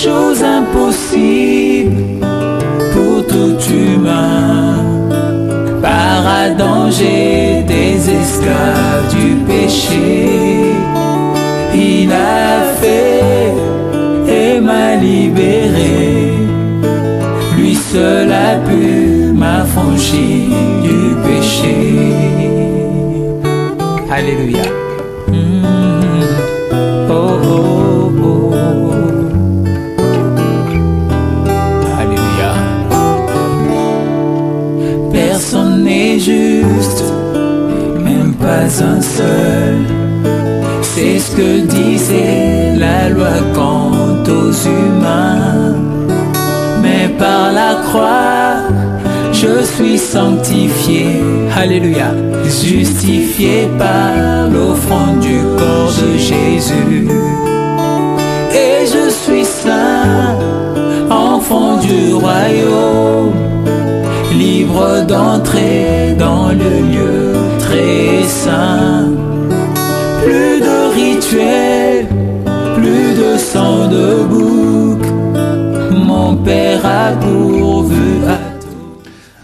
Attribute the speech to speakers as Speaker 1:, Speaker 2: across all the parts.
Speaker 1: chose impossible pour tout humain. Par Adam j'étais esclave du péché. Il a fait et m'a libéré. Lui seul a pu m'affranchir du péché. Alléluia. Oh, oh, oh. Alléluia. Personne n'est juste, même pas un seul. C'est ce que disait la loi quant aux humains. Mais par la croix, je suis sanctifié. Alléluia. Justifié par l'offrande du corps de Jésus. Et je suis saint, enfant du royaume, libre d'entrer dans le lieu très saint. Plus de rituels, plus de sang de bouc. Mon Père a pourvu à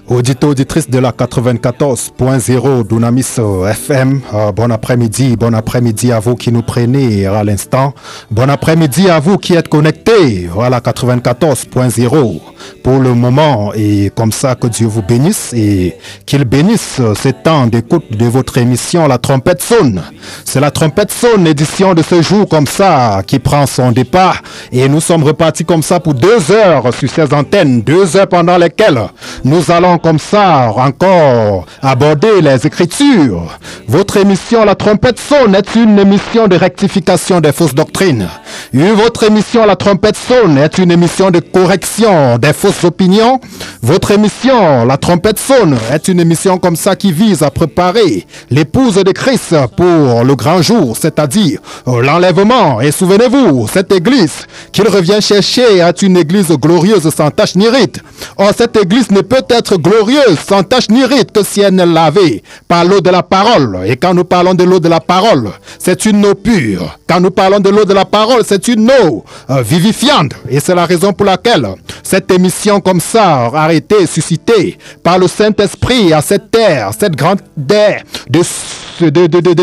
Speaker 2: Auditeurs, auditrices de la 94.0 Dunamis FM, bon après-midi à vous qui nous prenez à l'instant. Bon après-midi à vous qui êtes connectés à la 94.0 pour le moment, et comme ça que Dieu vous bénisse et qu'il bénisse ces temps d'écoute de votre émission La Trompette Sonne. C'est La Trompette Sonne, édition de ce jour comme ça qui prend son départ, et nous sommes repartis comme ça pour 2 heures sur ces antennes, 2 heures pendant lesquelles nous allons comme ça encore aborder les Écritures. Votre émission La Trompette Sonne est une émission de rectification des fausses doctrines. Votre émission La Trompette Sonne est une émission de correction des fausses opinions. Votre émission La Trompette Sonne est une émission comme ça qui vise à préparer l'épouse de Christ pour le grand jour, c'est-à-dire l'enlèvement. Et souvenez-vous, cette église qu'il revient chercher est une église glorieuse sans tache ni rite. Or, cette église ne peut être glorieuse sans tache ni rite que si elle est lavée par l'eau de la parole. Et quand nous parlons de l'eau de la parole, c'est une eau pure. Quand nous parlons de l'eau de la parole, c'est une eau vivifiante. Et c'est la raison pour laquelle cette émission comme ça a été suscitée par le Saint-Esprit à cette terre, cette grande terre de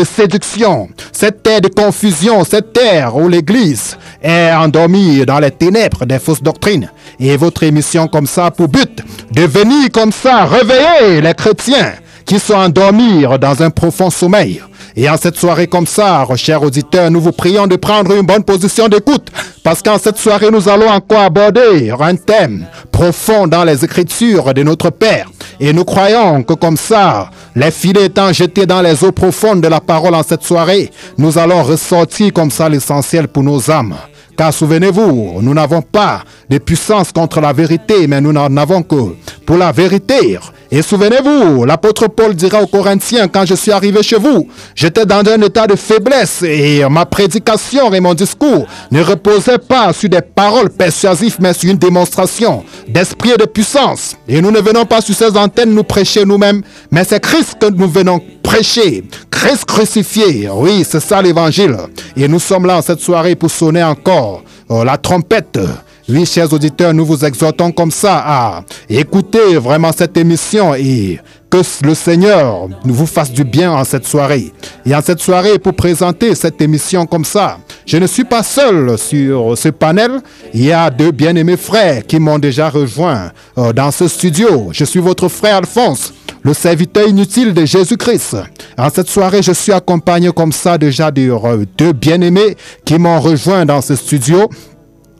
Speaker 2: séduction, cette terre de confusion, cette terre où l'Église est endormie dans les ténèbres des fausses doctrines. Et votre émission comme ça a pour but de venir comme ça réveiller les chrétiens qui sont endormis dans un profond sommeil. Et en cette soirée comme ça, chers auditeurs, nous vous prions de prendre une bonne position d'écoute, parce qu'en cette soirée, nous allons encore aborder un thème profond dans les Écritures de notre Père. Et nous croyons que comme ça, les filets étant jetés dans les eaux profondes de la parole en cette soirée, nous allons ressortir comme ça l'essentiel pour nos âmes. Car souvenez-vous, nous n'avons pas de puissance contre la vérité, mais nous n'en avons que pour la vérité. Et souvenez-vous, l'apôtre Paul dira aux Corinthiens, quand je suis arrivé chez vous, j'étais dans un état de faiblesse et ma prédication et mon discours ne reposaient pas sur des paroles persuasives, mais sur une démonstration d'esprit et de puissance. Et nous ne venons pas sur ces antennes nous prêcher nous-mêmes, mais c'est Christ que nous venons prêcher, Christ crucifié. Oui, c'est ça l'évangile. Et nous sommes là en cette soirée pour sonner encore la trompette. Oui, chers auditeurs, nous vous exhortons comme ça à écouter vraiment cette émission et que le Seigneur vous fasse du bien en cette soirée. Et en cette soirée, pour présenter cette émission comme ça, je ne suis pas seul sur ce panel. Il y a 2 bien-aimés frères qui m'ont déjà rejoint dans ce studio. Je suis votre frère Alphonse, le serviteur inutile de Jésus-Christ. En cette soirée, je suis accompagné comme ça déjà de 2 bien-aimés qui m'ont rejoint dans ce studio.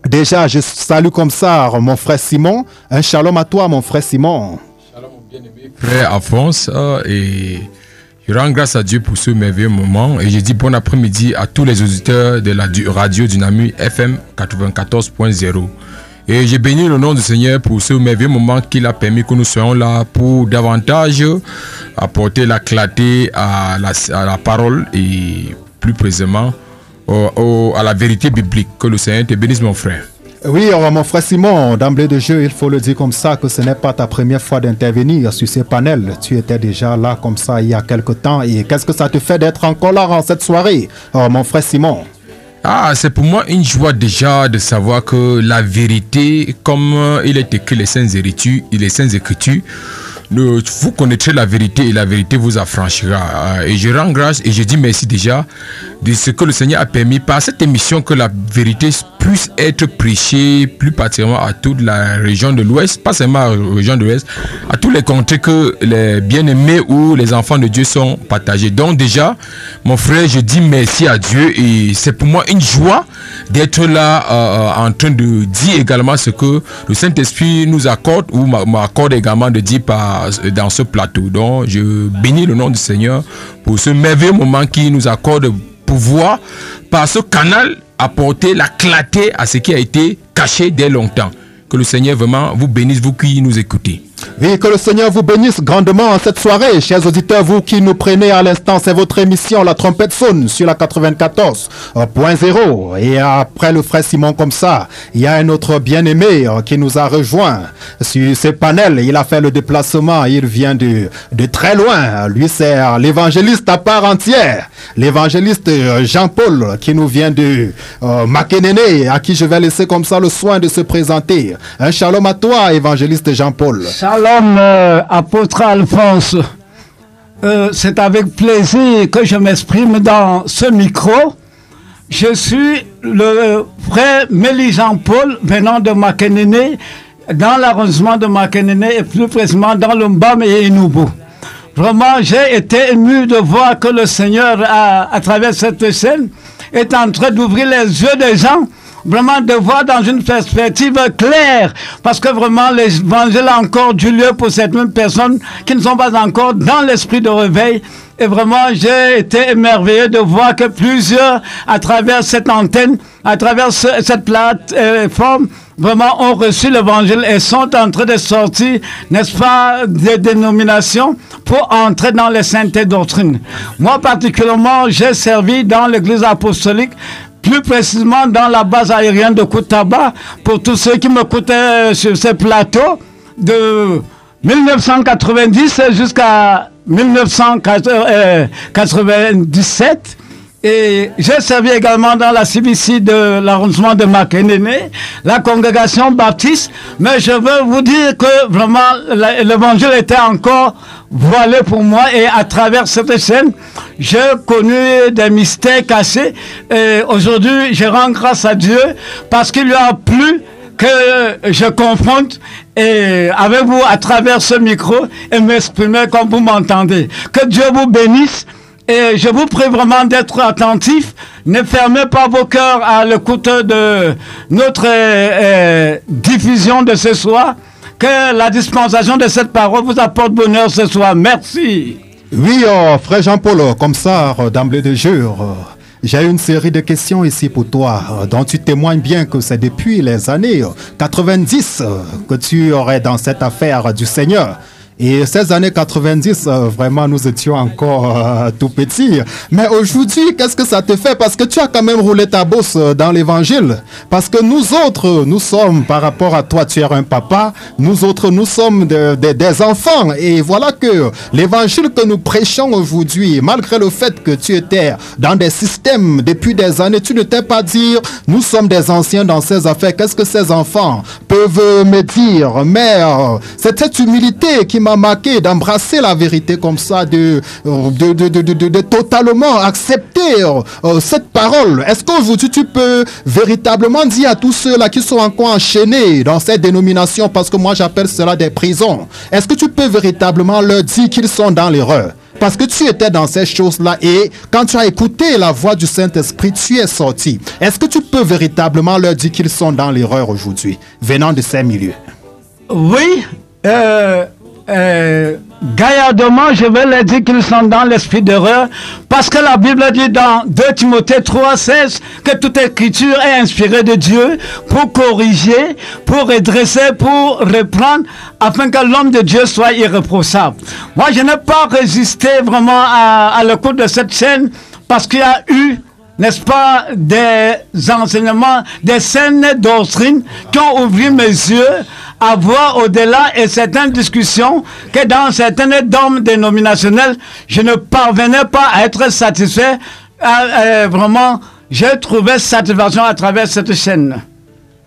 Speaker 2: Déjà, je salue comme ça mon frère Simon. Un shalom à toi, mon frère Simon.
Speaker 3: Shalom, mon bien-aimé frère Alphonse. Et je rends grâce à Dieu pour ce merveilleux moment. Et je dis bon après-midi à tous les auditeurs de la radio Dunamis FM 94.0. Et je bénis le nom du Seigneur pour ce merveilleux moment qu'il a permis que nous soyons là pour davantage apporter la clarté à la parole et plus précisément à la vérité biblique. Que le Seigneur te bénisse, mon frère.
Speaker 2: Oui, mon frère Simon, d'emblée de jeu, il faut le dire comme ça, que ce n'est pas ta première fois d'intervenir sur ces panels. Tu étais déjà là comme ça il y a quelque temps. Et qu'est-ce que ça te fait d'être encore là en cette soirée, mon frère Simon?
Speaker 3: C'est pour moi une joie déjà de savoir que la vérité, comme il est écrit les Saintes Écritures, vous connaîtrez la vérité et la vérité vous affranchira. Et je rends grâce et je dis merci déjà de ce que le Seigneur a permis par cette émission que la vérité puisse être prêchée plus particulièrement à toute la région de l'Ouest, pas seulement à la région de l'Ouest, à tous les contrées que les bien-aimés ou les enfants de Dieu sont partagés. Donc déjà, mon frère, je dis merci à Dieu et c'est pour moi une joie d'être là en train de dire également ce que le Saint-Esprit nous accorde ou m'accorde également de dire dans ce plateau. Donc je bénis le nom du Seigneur pour ce merveilleux moment qui nous accorde de pouvoir par ce canal apporter la clarté à ce qui a été caché dès longtemps. Que le Seigneur vraiment vous bénisse, vous qui nous écoutez.
Speaker 2: Oui, que le Seigneur vous bénisse grandement en cette soirée. Chers auditeurs, vous qui nous prenez à l'instant, c'est votre émission La Trompette sonne sur la 94.0. Et après le frère Simon comme ça, il y a un autre bien-aimé qui nous a rejoint sur ce panel. Il a fait le déplacement, il vient de très loin. Lui, c'est l'évangéliste à part entière. L'évangéliste Jean-Paul qui nous vient de Makenene, à qui je vais laisser comme ça le soin de se présenter. Un shalom à toi, évangéliste Jean-Paul.
Speaker 4: Shalom, apôtre Alphonse. C'est avec plaisir que je m'exprime dans ce micro. Je suis le frère Mélie Jean-Paul venant de Makenene, dans l'arrondissement de Makenene et plus précisément dans le Mbam et Inubu. Vraiment, j'ai été ému de voir que le Seigneur, à travers cette scène, est en train d'ouvrir les yeux des gens, vraiment de voir dans une perspective claire, parce que vraiment l'évangile a encore du lieu pour certaines personnes qui ne sont pas encore dans l'esprit de réveil. Et vraiment, j'ai été émerveillé de voir que plusieurs, à travers cette antenne, à travers cette plateforme, vraiment ont reçu l'évangile et sont en train de sortir, n'est-ce pas, des dénominations pour entrer dans les saintes doctrines. Moi, particulièrement, j'ai servi dans l'église apostolique, plus précisément dans la base aérienne de Koutaba, pour tous ceux qui m'écoutaient sur ces plateaux, de 1990 jusqu'à 1997. Et j'ai servi également dans la CBC de l'arrondissement de Makenene, la congrégation baptiste. Mais je veux vous dire que vraiment l'évangile était encore voilé pour moi. Et à travers cette scène, j'ai connu des mystères cachés. Et aujourd'hui, je rends grâce à Dieu parce qu'il lui a plu que je confronte et avec vous à travers ce micro et m'exprimer comme vous m'entendez. Que Dieu vous bénisse. Et je vous prie vraiment d'être attentifs. Ne fermez pas vos cœurs à l'écoute de notre diffusion de ce soir. Que la dispensation de cette parole vous apporte bonheur ce soir. Merci.
Speaker 2: Oui, frère Jean-Paul, comme ça, d'emblée de jeu, j'ai une série de questions ici pour toi, dont tu témoignes bien que c'est depuis les années 90 que tu aurais dans cette affaire du Seigneur. Et ces années 90, vraiment, nous étions encore tout petits. Mais aujourd'hui, qu'est-ce que ça te fait? Parce que tu as quand même roulé ta bosse dans l'évangile. Parce que nous autres, nous sommes, par rapport à toi, tu es un papa. Nous autres, nous sommes des enfants. Et voilà que l'évangile que nous prêchons aujourd'hui, malgré le fait que tu étais dans des systèmes depuis des années, tu ne t'es pas dit, nous sommes des anciens dans ces affaires. Qu'est-ce que ces enfants peuvent me dire? Mais c'est cette humilité qui m'a marqué d'embrasser la vérité comme ça, de totalement accepter cette parole. Est-ce qu'aujourd'hui tu peux véritablement dire à tous ceux-là qui sont encore enchaînés dans cette dénomination, parce que moi j'appelle cela des prisons, est-ce que tu peux véritablement leur dire qu'ils sont dans l'erreur? Parce que tu étais dans ces choses-là et quand tu as écouté la voix du Saint-Esprit, tu es sorti. Est-ce que tu peux véritablement leur dire qu'ils sont dans l'erreur aujourd'hui, venant de ces milieux?
Speaker 4: Oui, gaillardement, je vais leur dire qu'ils sont dans l'esprit d'erreur, parce que la Bible dit dans 2 Timothée 3,16 que toute écriture est inspirée de Dieu pour corriger, pour redresser, pour reprendre, afin que l'homme de Dieu soit irréprochable. Moi, je n'ai pas résisté vraiment à l'écoute de cette chaîne, parce qu'il y a eu, n'est-ce pas, des enseignements, des saines doctrines qui ont ouvert mes yeux à voir au-delà, et certaines discussions que dans certaines dogmes dénominationnelles, je ne parvenais pas à être satisfait. Vraiment, j'ai trouvé satisfaction à travers cette chaîne.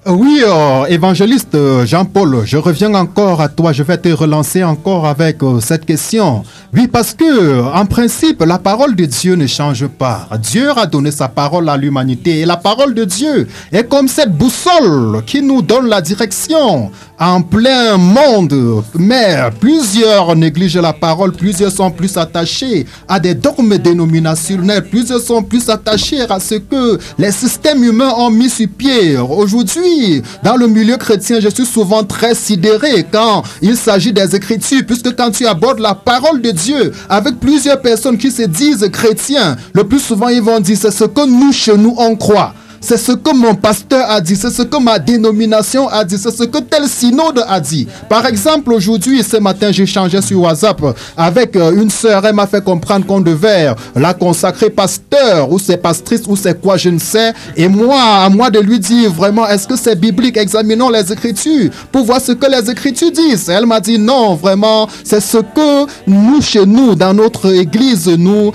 Speaker 2: Oui, évangéliste Jean-Paul, je reviens encore à toi. Je vais te relancer encore avec cette question. Oui, parce que, en principe, la parole de Dieu ne change pas. Dieu a donné sa parole à l'humanité. Et la parole de Dieu est comme cette boussole qui nous donne la direction en plein monde. Mais plusieurs négligent la parole. Plusieurs sont plus attachés à des dogmes dénominationnels. Plusieurs sont plus attachés à ce que les systèmes humains ont mis sur pied. Aujourd'hui, dans le milieu chrétien, je suis souvent très sidéré quand il s'agit des Écritures, puisque quand tu abordes la parole de Dieu avec plusieurs personnes qui se disent chrétiens, le plus souvent ils vont dire c'est ce que nous chez nous on croit. C'est ce que mon pasteur a dit, c'est ce que ma dénomination a dit, c'est ce que tel synode a dit. Par exemple, aujourd'hui, ce matin, j'échangeais sur WhatsApp avec une sœur. Elle m'a fait comprendre qu'on devait la consacrer pasteur, ou c'est pastrice, ou c'est quoi, je ne sais. Et moi, à moi de lui dire vraiment, est-ce que c'est biblique? Examinons les Écritures pour voir ce que les Écritures disent. Et elle m'a dit non, vraiment, c'est ce que nous, chez nous, dans notre église, nous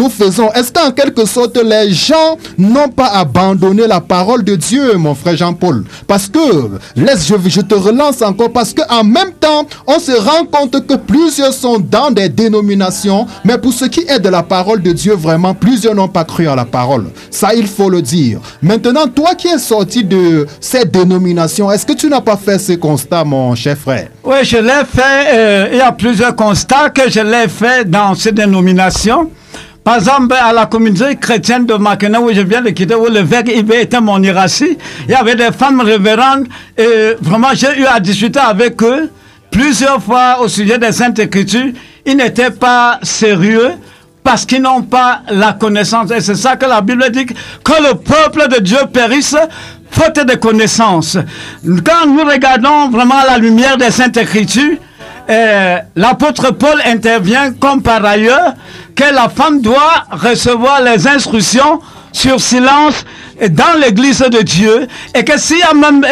Speaker 2: faisons. Est-ce qu'en quelque sorte, les gens n'ont pas abandonner la parole de Dieu, mon frère Jean-Paul? Parce que, je te relance encore, parce qu'en même temps, on se rend compte que plusieurs sont dans des dénominations, mais pour ce qui est de la parole de Dieu, vraiment, plusieurs n'ont pas cru à la parole. Ça, il faut le dire. Maintenant, toi qui es sorti de cette dénomination, est-ce que tu n'as pas fait ce constat, mon cher frère?
Speaker 4: Oui, je l'ai fait. Il y a plusieurs constats que je l'ai fait dans ces dénominations. Par exemple, à la communauté chrétienne de Makena, où je viens de quitter, où le l'évêque Ibé était mon hiérarchie, il y avait des femmes révérendes et vraiment j'ai eu à discuter avec eux plusieurs fois au sujet des Saintes Écritures. Ils n'étaient pas sérieux parce qu'ils n'ont pas la connaissance. Et c'est ça que la Bible dit, que le peuple de Dieu périsse faute de connaissance. Quand nous regardons vraiment à la lumière des Saintes Écritures, l'apôtre Paul intervient comme par ailleurs que la femme doit recevoir les instructions sur silence dans l'église de Dieu, et que s'il y a même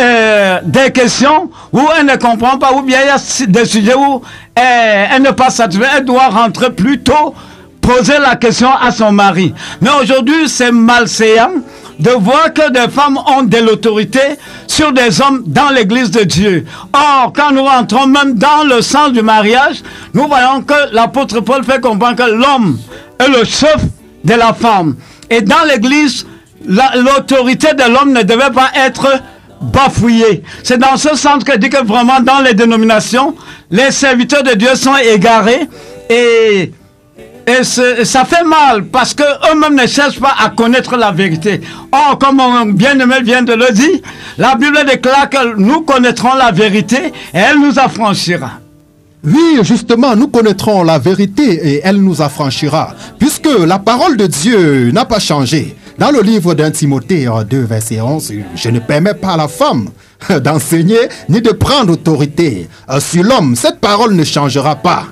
Speaker 4: des questions où elle ne comprend pas, ou bien il y a des sujets où elle n'est pas satisfaite, elle doit rentrer plus tôt, poser la question à son mari. Mais aujourd'hui, c'est malséant de voir que des femmes ont de l'autorité sur des hommes dans l'église de Dieu. Or, quand nous rentrons même dans le sens du mariage, nous voyons que l'apôtre Paul fait comprendre que l'homme est le chef de la femme. Et dans l'église, l'autorité de l'homme ne devait pas être bafouillée. C'est dans ce sens que dit que vraiment dans les dénominations, les serviteurs de Dieu sont égarés et ça fait mal parce qu'eux-mêmes ne cherchent pas à connaître la vérité. Or, comme mon bien-aimé vient de le dire, la Bible déclare que nous connaîtrons la vérité et elle nous affranchira.
Speaker 2: Oui, justement, nous connaîtrons la vérité et elle nous affranchira, puisque la parole de Dieu n'a pas changé. Dans le livre d'un Timothée 2, verset 11, je ne permets pas à la femme d'enseigner ni de prendre autorité sur l'homme. Cette parole ne changera pas.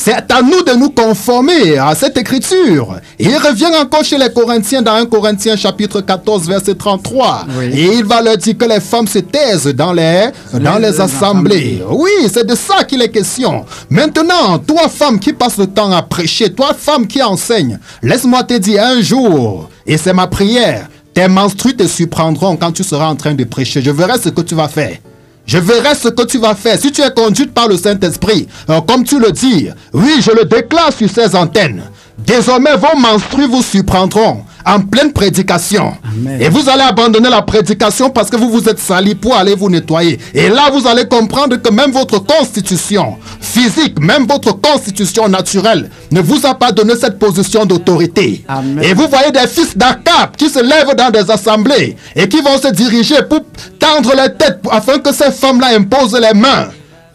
Speaker 2: C'est à nous de nous conformer à cette écriture. Et il revient encore chez les Corinthiens dans 1 Corinthiens chapitre 14 verset 33. Oui. Et il va leur dire que les femmes se taisent dans les assemblées. Oui, c'est de ça qu'il est question. Maintenant, toi femme qui passe le temps à prêcher, toi femme qui enseigne, laisse-moi te dire un jour, et c'est ma prière, tes menstrues te surprendront quand tu seras en train de prêcher. Je verrai ce que tu vas faire. Je verrai ce que tu vas faire. Si tu es conduite par le Saint-Esprit, comme tu le dis, oui, je le déclare sur ces antennes. Désormais, vos menstrues vous surprendront en pleine prédication. Amen. Et vous allez abandonner la prédication parce que vous vous êtes sali pour aller vous nettoyer. Et là, vous allez comprendre que même votre constitution physique, même votre constitution naturelle ne vous a pas donné cette position d'autorité. Et vous voyez des fils d'Akab qui se lèvent dans des assemblées et qui vont se diriger pour tendre les têtes afin que ces femmes-là imposent les mains.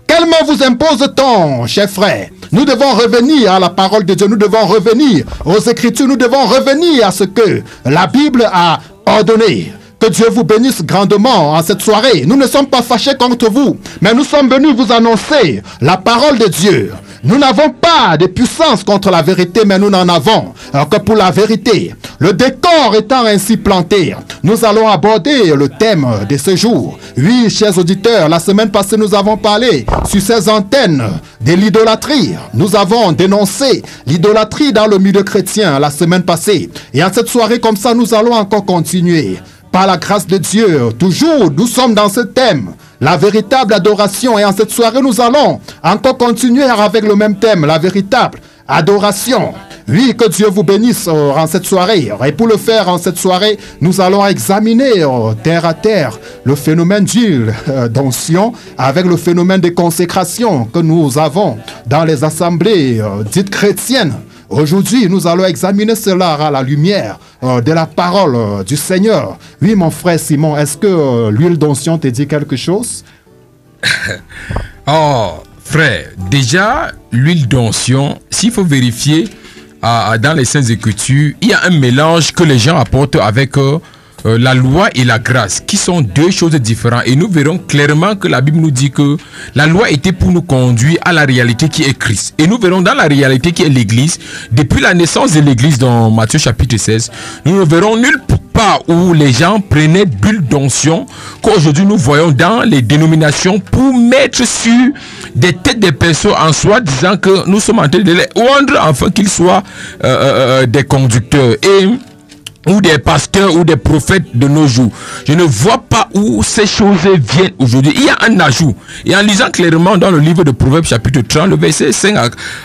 Speaker 2: Quelle main vous impose-t-on, chers frères? Nous devons revenir à la parole de Dieu, nous devons revenir aux Écritures, nous devons revenir à ce que la Bible a ordonné. Que Dieu vous bénisse grandement en cette soirée. Nous ne sommes pas fâchés contre vous, mais nous sommes venus vous annoncer la parole de Dieu. Nous n'avons pas de puissance contre la vérité, mais nous n'en avons que pour la vérité. Le décor étant ainsi planté, nous allons aborder le thème de ce jour. Oui, chers auditeurs, la semaine passée, nous avons parlé sur ces antennes de l'idolâtrie. Nous avons dénoncé l'idolâtrie dans le milieu chrétien la semaine passée. Et en cette soirée comme ça, nous allons encore continuer. Par la grâce de Dieu, toujours, nous sommes dans ce thème. La véritable adoration. Et en cette soirée, nous allons encore continuer avec le même thème, la véritable adoration. Oui, que Dieu vous bénisse en cette soirée. Et pour le faire en cette soirée, nous allons examiner terre à terre le phénomène d'huile d'onction avec le phénomène de consécration que nous avons dans les assemblées dites chrétiennes. Aujourd'hui, nous allons examiner cela à la lumière de la parole du Seigneur. Oui, mon frère Simon, est-ce que l'huile d'onction te dit quelque chose?
Speaker 3: Oh, frère, déjà, l'huile d'onction, s'il faut vérifier dans les Saintes Écritures, il y a un mélange que les gens apportent avec la loi et la grâce, qui sont deux choses différentes. Et nous verrons clairement que la Bible nous dit que la loi était pour nous conduire à la réalité qui est Christ. Et nous verrons dans la réalité qui est l'Église, depuis la naissance de l'Église dans Matthieu chapitre 16, nous ne verrons nulle part où les gens prenaient bulle d'onction qu'aujourd'hui nous voyons dans les dénominations pour mettre sur des têtes des personnes en soi, disant que nous sommes en train de les rendre afin qu'ils soient des conducteurs. Ou des pasteurs ou des prophètes de nos jours. Je ne vois pas où ces choses viennent aujourd'hui. Il y a un ajout. Et en lisant clairement dans le livre de Proverbes chapitre 30, le verset 5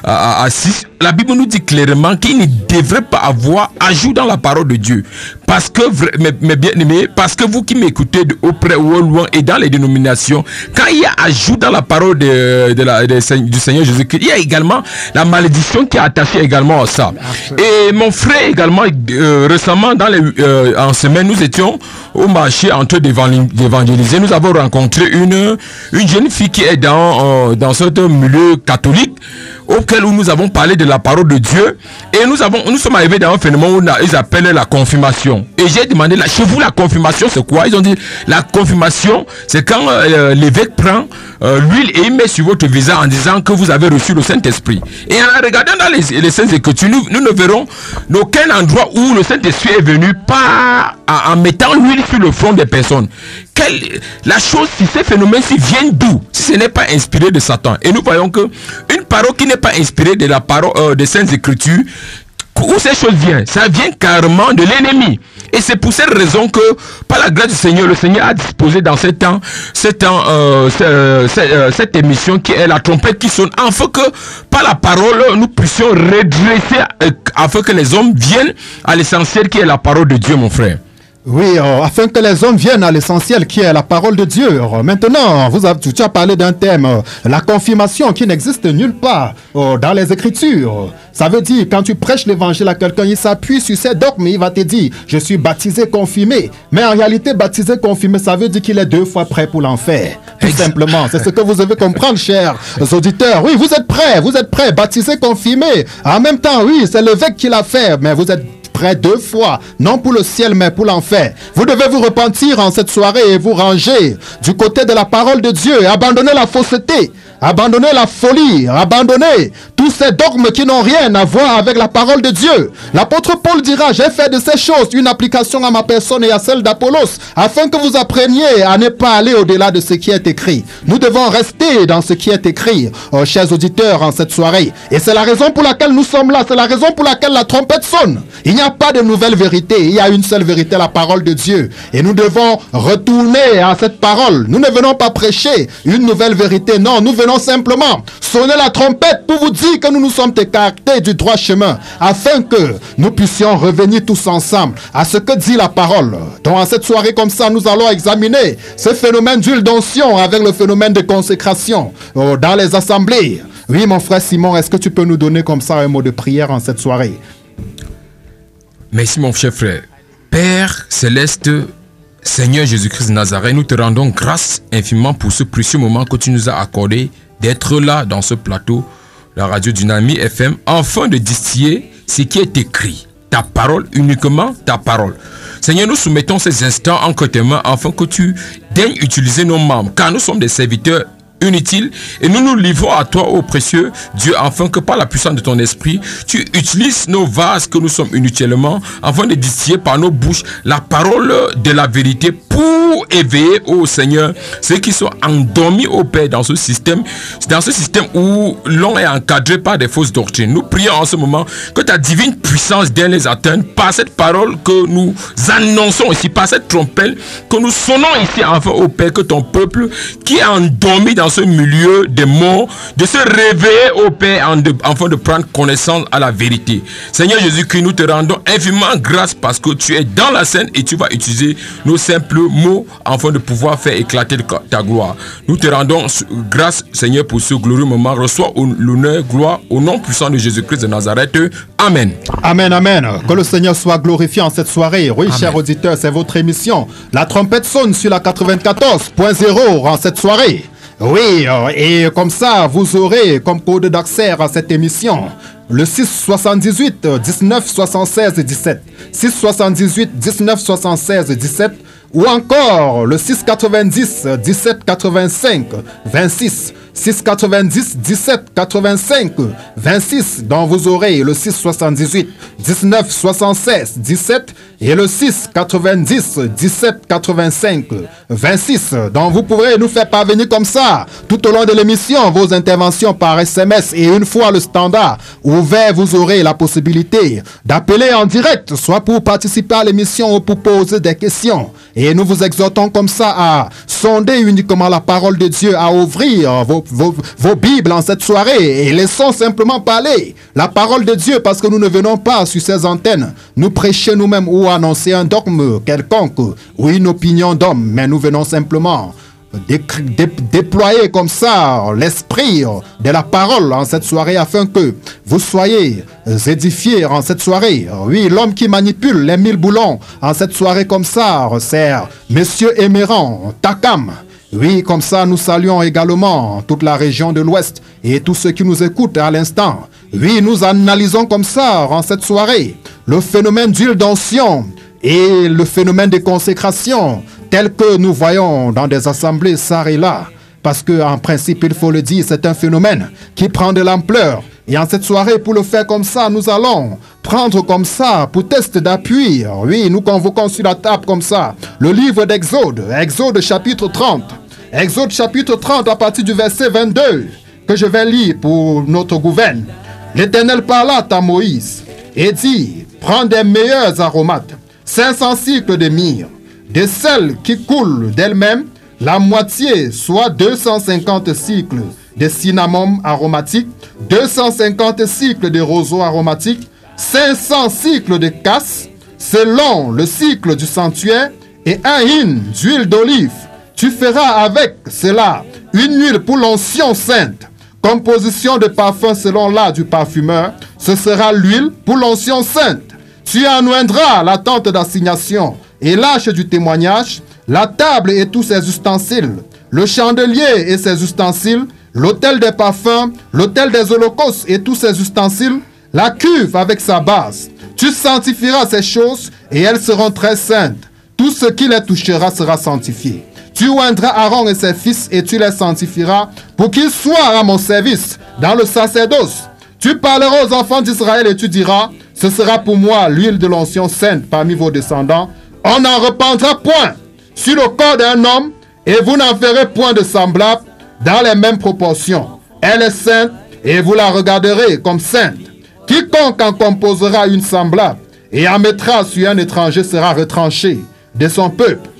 Speaker 3: à 6, la Bible nous dit clairement qu'il ne devrait pas avoir ajout dans la parole de Dieu. Parce que, mes bien-aimés, parce que vous qui m'écoutez de auprès ou au loin et dans les dénominations, quand il y a ajout dans la parole du Seigneur Jésus-Christ, il y a également la malédiction qui est attachée également à ça. Et mon frère également, récemment, en semaine, nous étions au marché en train d'évangéliser. Nous avons rencontré une jeune fille qui est dans ce milieu catholique, auquel nous avons parlé de la parole de Dieu. Et nous sommes arrivés dans un phénomène où ils appellent la confirmation. Et j'ai demandé, chez vous, la confirmation, c'est quoi? Ils ont dit, la confirmation, c'est quand l'évêque prend l'huile et il met sur votre visage en disant que vous avez reçu le Saint-Esprit. Et en regardant dans les Saintes Écritures, nous ne verrons aucun endroit où le Saint-Esprit est venu pas en mettant l'huile sur le front des personnes. La chose, si ces phénomènes-ci viennent d'où? Si ce n'est pas inspiré de Satan. Et nous voyons que une parole qui n'est pas inspirée de la parole des Saintes Écritures, où ces choses viennent? Ça vient carrément de l'ennemi. Et c'est pour cette raison que, par la grâce du Seigneur, le Seigneur a disposé dans cette émission qui est la trompette qui sonne, afin que, par la parole, nous puissions redresser, afin que les hommes viennent à l'essentiel qui est la parole de Dieu, mon frère.
Speaker 2: Oui, afin que les hommes viennent à l'essentiel qui est la parole de Dieu. Maintenant, tu as parlé d'un thème, la confirmation qui n'existe nulle part dans les Écritures. Ça veut dire, quand tu prêches l'évangile à quelqu'un, il s'appuie sur ses dogmes, il va te dire, je suis baptisé, confirmé. Mais en réalité, baptisé, confirmé, ça veut dire qu'il est 2 fois prêt pour l'enfer. Tout simplement. C'est ce que vous devez comprendre, chers auditeurs. Oui, vous êtes prêts, baptisé, confirmé. En même temps, oui, c'est l'évêque qui l'a fait, mais vous êtes prêt 2 fois, non pour le ciel mais pour l'enfer. Vous devez vous repentir en cette soirée et vous ranger du côté de la parole de Dieu et abandonner la fausseté, abandonner la folie, abandonner tous ces dogmes qui n'ont rien à voir avec la parole de Dieu. L'apôtre Paul dira, j'ai fait de ces choses une application à ma personne et à celle d'Apollos, afin que vous appreniez à ne pas aller au-delà de ce qui est écrit. Nous devons rester dans ce qui est écrit, chers auditeurs, en cette soirée. Et c'est la raison pour laquelle nous sommes là, c'est la raison pour laquelle la trompette sonne. Il n'y a pas de nouvelle vérité, il y a une seule vérité, la parole de Dieu. Et nous devons retourner à cette parole. Nous ne venons pas prêcher une nouvelle vérité, non, nous venons simplement sonner la trompette pour vous dire que nous nous sommes écartés du droit chemin, afin que nous puissions revenir tous ensemble à ce que dit la parole. Donc en cette soirée comme ça, nous allons examiner ce phénomène d'huile d'onction avec le phénomène de consécration dans les assemblées. Oui, mon frère Simon, est-ce que tu peux nous donner comme ça un mot de prière en cette soirée?
Speaker 3: Merci mon cher frère. Père céleste, Seigneur Jésus-Christ de Nazareth, nous te rendons grâce infiniment pour ce précieux moment que tu nous as accordé d'être là dans ce plateau, la radio Dynamique FM, afin de distiller ce qui est écrit. Ta parole, uniquement ta parole. Seigneur, nous soumettons ces instants entre tes mains afin que tu daignes utiliser nos membres, car nous sommes des serviteurs inutiles. Et nous nous livrons à toi, ô précieux Dieu, afin que par la puissance de ton esprit, tu utilises nos vases que nous sommes inutilement, afin de distiller par nos bouches la parole de la vérité pour éveiller, ô Seigneur, ceux qui sont endormis, ô Père, dans ce système où l'on est encadré par des fausses doctrines. Nous prions en ce moment que ta divine puissance vienne les atteindre par cette parole que nous annonçons ici, par cette trompette que nous sonnons ici, enfin, ô Père, que ton peuple qui est endormi dans ce milieu des morts, de se réveiller, ô Père, afin de prendre connaissance à la vérité. Seigneur Jésus-Christ, nous te rendons infiniment grâce parce que tu es dans la scène et tu vas utiliser nos simples mots afin de pouvoir faire éclater ta gloire. Nous te rendons grâce, Seigneur, pour ce glorieux moment. Reçois l'honneur, gloire au nom puissant de Jésus-Christ de Nazareth. Amen.
Speaker 2: Amen, amen. Que le Seigneur soit glorifié en cette soirée. Oui, chers auditeurs, c'est votre émission. La trompette sonne sur la 94.0 en cette soirée. Oui, et comme ça, vous aurez comme code d'accès à cette émission le 678 19 76 17. 678 19 76 17. Ou encore le 690 17 85 26. 690 17 85 26, dont vous aurez le 678 19 76 17 et le 690 17 85 26, dont vous pourrez nous faire parvenir comme ça tout au long de l'émission vos interventions par SMS. Et une fois le standard ouvert, vous aurez la possibilité d'appeler en direct, soit pour participer à l'émission ou pour poser des questions. Et nous vous exhortons comme ça à sonder uniquement la parole de Dieu, à ouvrir vos Bibles en cette soirée et laissons simplement parler la parole de Dieu, parce que nous ne venons pas sur ces antennes nous prêcher nous-mêmes ou annoncer un dogme quelconque ou une opinion d'homme, mais nous venons simplement déployer comme ça l'esprit de la parole en cette soirée afin que vous soyez édifiés en cette soirée. Oui, l'homme qui manipule les 1000 boulons en cette soirée comme ça, c'est Monsieur Emeran Takam. Oui, comme ça, nous saluons également toute la région de l'Ouest et tous ceux qui nous écoutent à l'instant. Oui, nous analysons comme ça en cette soirée le phénomène d'huile d'onction et le phénomène de consécration tel que nous voyons dans des assemblées ça et là. Parce qu'en principe, il faut le dire, c'est un phénomène qui prend de l'ampleur. Et en cette soirée, pour le faire comme ça, nous allons prendre comme ça, pour test d'appui. Oui, nous convoquons sur la table comme ça le livre d'Exode, Exode chapitre 30. Exode chapitre 30 à partir du verset 22, que je vais lire pour notre gouverne. L'Éternel parla à Moïse et dit, prends des meilleurs aromates, 500 cycles de myrrhe, de celles qui coulent d'elles-mêmes, la moitié, soit 250 cycles de cinnamon aromatique, 250 cycles de roseau aromatique, 500 cycles de casse, selon le cycle du sanctuaire, et un hin d'huile d'olive. Tu feras avec cela une huile pour l'onction sainte. Composition de parfum selon l'art du parfumeur, ce sera l'huile pour l'onction sainte. Tu anoindras la tente d'assignation et l'arche du témoignage, la table et tous ses ustensiles, le chandelier et ses ustensiles, l'autel des parfums, l'autel des holocaustes et tous ses ustensiles, la cuve avec sa base. Tu sanctifieras ces choses et elles seront très saintes. Tout ce qui les touchera sera sanctifié. Tu oindras Aaron et ses fils et tu les sanctifieras pour qu'ils soient à mon service dans le sacerdoce. Tu parleras aux enfants d'Israël et tu diras, ce sera pour moi l'huile de l'onction sainte parmi vos descendants. On n'en reprendra point sur le corps d'un homme et vous n'en ferez point de semblable dans les mêmes proportions. Elle est sainte et vous la regarderez comme sainte. Quiconque en composera une semblable et en mettra sur un étranger sera retranché de son peuple.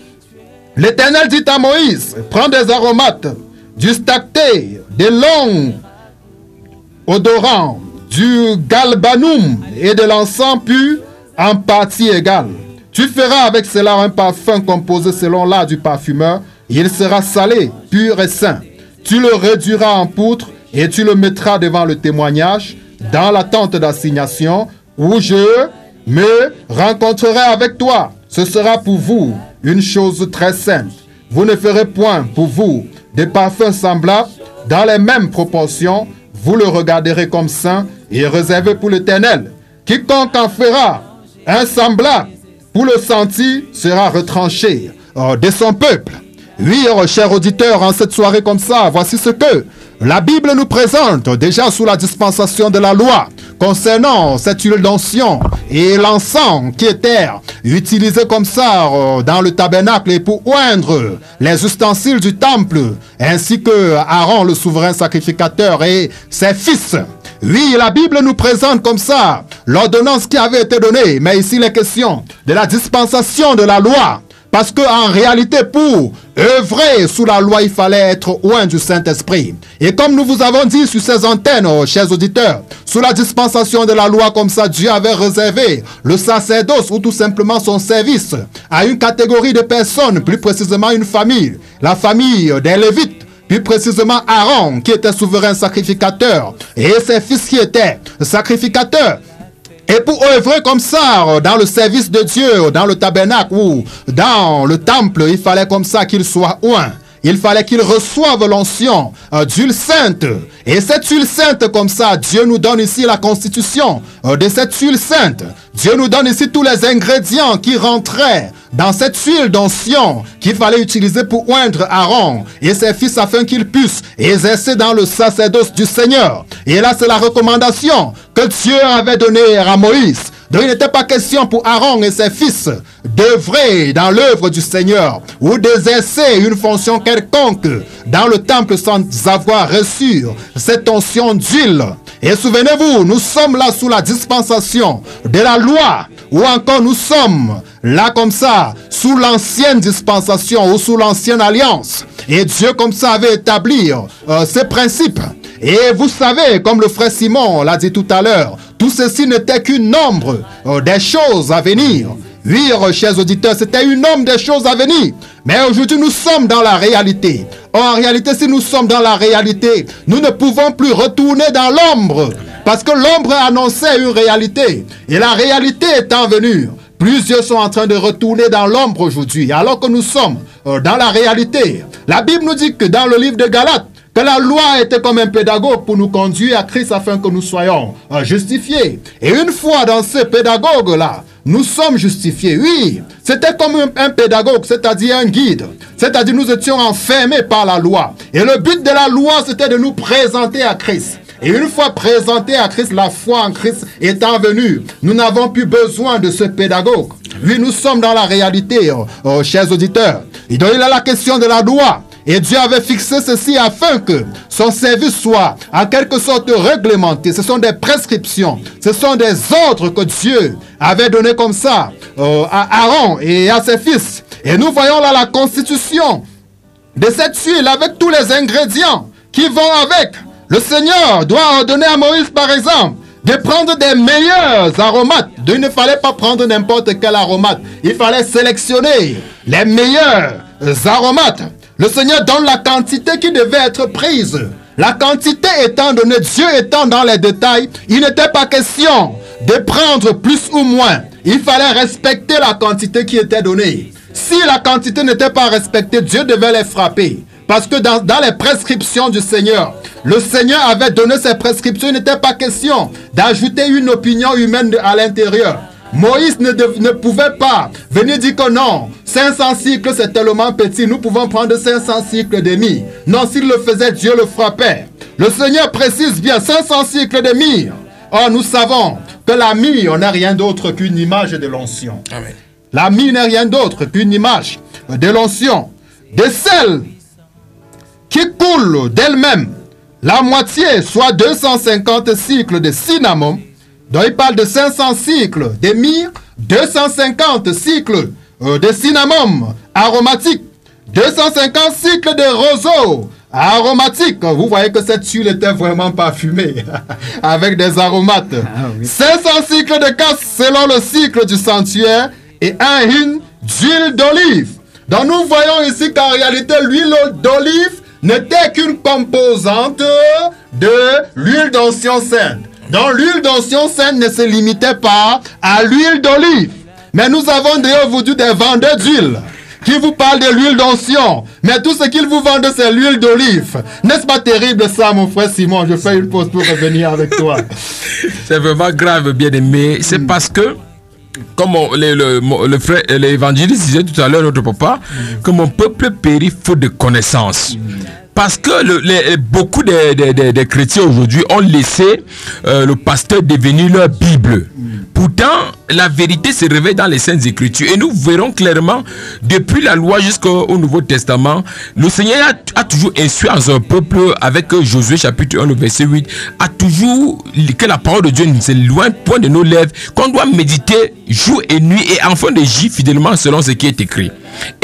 Speaker 2: L'Éternel dit à Moïse, prends des aromates, du stacté, des longs odorants, du galbanum et de l'encens pur en partie égale. Tu feras avec cela un parfum composé selon l'art du parfumeur. Il sera salé, pur et saint. Tu le réduiras en poudre et tu le mettras devant le témoignage dans la tente d'assignation où je me rencontrerai avec toi. Ce sera pour vous une chose très sainte. Vous ne ferez point pour vous des parfums semblables dans les mêmes proportions. Vous le regarderez comme saint et réservé pour l'Éternel. Quiconque en fera un semblable pour le sentir sera retranché de son peuple. Oui, chers auditeurs, en cette soirée comme ça, voici ce que la Bible nous présente déjà sous la dispensation de la loi concernant cette huile d'onction et l'encens qui était utilisé comme ça dans le tabernacle et pour oindre les ustensiles du temple, ainsi que Aaron, le souverain sacrificateur, et ses fils. Oui, la Bible nous présente comme ça l'ordonnance qui avait été donnée, mais ici les questions de la dispensation de la loi. Parce qu'en réalité, pour œuvrer sous la loi, il fallait être oint du Saint-Esprit. Et comme nous vous avons dit sur ces antennes, chers auditeurs, sous la dispensation de la loi, comme ça, Dieu avait réservé le sacerdoce ou tout simplement son service à une catégorie de personnes, plus précisément une famille, la famille des Lévites. Plus précisément Aaron, qui était souverain sacrificateur, et ses fils qui étaient sacrificateurs. Et pour œuvrer comme ça, dans le service de Dieu, dans le tabernacle ou dans le temple, il fallait comme ça qu'il soit oint. Il fallait qu'il reçoive l'onction d'huile sainte. Et cette huile sainte comme ça, Dieu nous donne ici la constitution de cette huile sainte. Dieu nous donne ici tous les ingrédients qui rentraient dans cette huile d'onction qu'il fallait utiliser pour oindre Aaron et ses fils afin qu'ils puissent exercer dans le sacerdoce du Seigneur. Et là, c'est la recommandation que Dieu avait donnée à Moïse. Donc, il n'était pas question pour Aaron et ses fils d'œuvrer dans l'œuvre du Seigneur ou d'exercer une fonction quelconque dans le temple sans avoir reçu cette onction d'huile. Et souvenez-vous, nous sommes là sous la dispensation de la loi, ou encore nous sommes là comme ça sous l'ancienne dispensation ou sous l'ancienne alliance. Et Dieu comme ça avait établi ces principes. Et vous savez, comme le frère Simon l'a dit tout à l'heure, tout ceci n'était qu'une ombre des choses à venir. Oui, chers auditeurs, c'était une ombre des choses à venir. Mais aujourd'hui, nous sommes dans la réalité. En réalité, si nous sommes dans la réalité, nous ne pouvons plus retourner dans l'ombre. Parce que l'ombre annonçait une réalité. Et la réalité étant venue, plusieurs sont en train de retourner dans l'ombre aujourd'hui. Alors que nous sommes dans la réalité. La Bible nous dit que dans le livre de Galates, que la loi était comme un pédagogue pour nous conduire à Christ afin que nous soyons justifiés. Et une fois dans ce pédagogue-là, nous sommes justifiés. Oui, c'était comme un pédagogue, c'est-à-dire un guide. C'est-à-dire nous étions enfermés par la loi. Et le but de la loi, c'était de nous présenter à Christ. Et une fois présenté à Christ, la foi en Christ étant venue, nous n'avons plus besoin de ce pédagogue. Oui, nous sommes dans la réalité, chers auditeurs. Et donc, il y a la question de la loi. Et Dieu avait fixé ceci afin que son service soit en quelque sorte réglementé. Ce sont des prescriptions, ce sont des ordres que Dieu avait donnés comme ça à Aaron et à ses fils. Et nous voyons là la constitution de cette huile avec tous les ingrédients qui vont avec. Le Seigneur doit ordonner à Moïse, par exemple, de prendre des meilleurs aromates. Il ne fallait pas prendre n'importe quel aromate. Il fallait sélectionner les meilleurs aromates. Le Seigneur donne la quantité qui devait être prise. La quantité étant donnée, Dieu étant dans les détails, il n'était pas question de prendre plus ou moins. Il fallait respecter la quantité qui était donnée. Si la quantité n'était pas respectée, Dieu devait les frapper. Parce que dans les prescriptions du Seigneur, le Seigneur avait donné ses prescriptions. Il n'était pas question d'ajouter une opinion humaine à l'intérieur. Moïse ne pouvait pas venir dire que non, 500 cycles c'est tellement petit, nous pouvons prendre 500 cycles de myrrhe. Non, s'il le faisait, Dieu le frappait. Le Seigneur précise bien 500 cycles de myrrhe. Or, nous savons que la myrrhe n'est rien d'autre qu'une image de l'onction. Amen. La myrrhe n'est rien d'autre qu'une image de l'onction. De celle qui coule d'elle-même la moitié, soit 250 cycles de cinnamon. Donc il parle de 500 cycles de myrrhe, 250 cycles de cinnamon aromatique, 250 cycles de roseau aromatique. Vous voyez que cette huile était vraiment parfumée avec des aromates. Ah, oui. 500 cycles de casque selon le cycle du sanctuaire et un hin d'huile d'olive. Donc nous voyons ici qu'en réalité l'huile d'olive n'était qu'une composante de l'huile d'onction sainte. Donc l'huile d'onction sainte ne se limitait pas à l'huile d'olive. Mais nous avons d'ailleurs aujourd'hui des vendeurs d'huile qui vous parlent de l'huile d'onction. Mais tout ce qu'ils vous vendent, c'est l'huile d'olive. N'est-ce pas terrible ça, mon frère Simon? Je fais une pause pour revenir avec toi.
Speaker 3: C'est vraiment grave, bien-aimé. C'est parce que comme le frère, l'évangéliste disait tout à l'heure, notre papa, que mon peuple périt faute de connaissance. Parce que beaucoup des chrétiens aujourd'hui ont laissé le pasteur devenir leur Bible. Pourtant, la vérité se révèle dans les Saintes Écritures. Et nous verrons clairement, depuis la loi jusqu'au Nouveau Testament, le Seigneur a toujours instruit à son peuple, avec Josué chapitre 1, verset 8, a toujours que la parole de Dieu ne s'éloigne point de nos lèvres, qu'on doit méditer jour et nuit et enfin de agir fidèlement selon ce qui est écrit.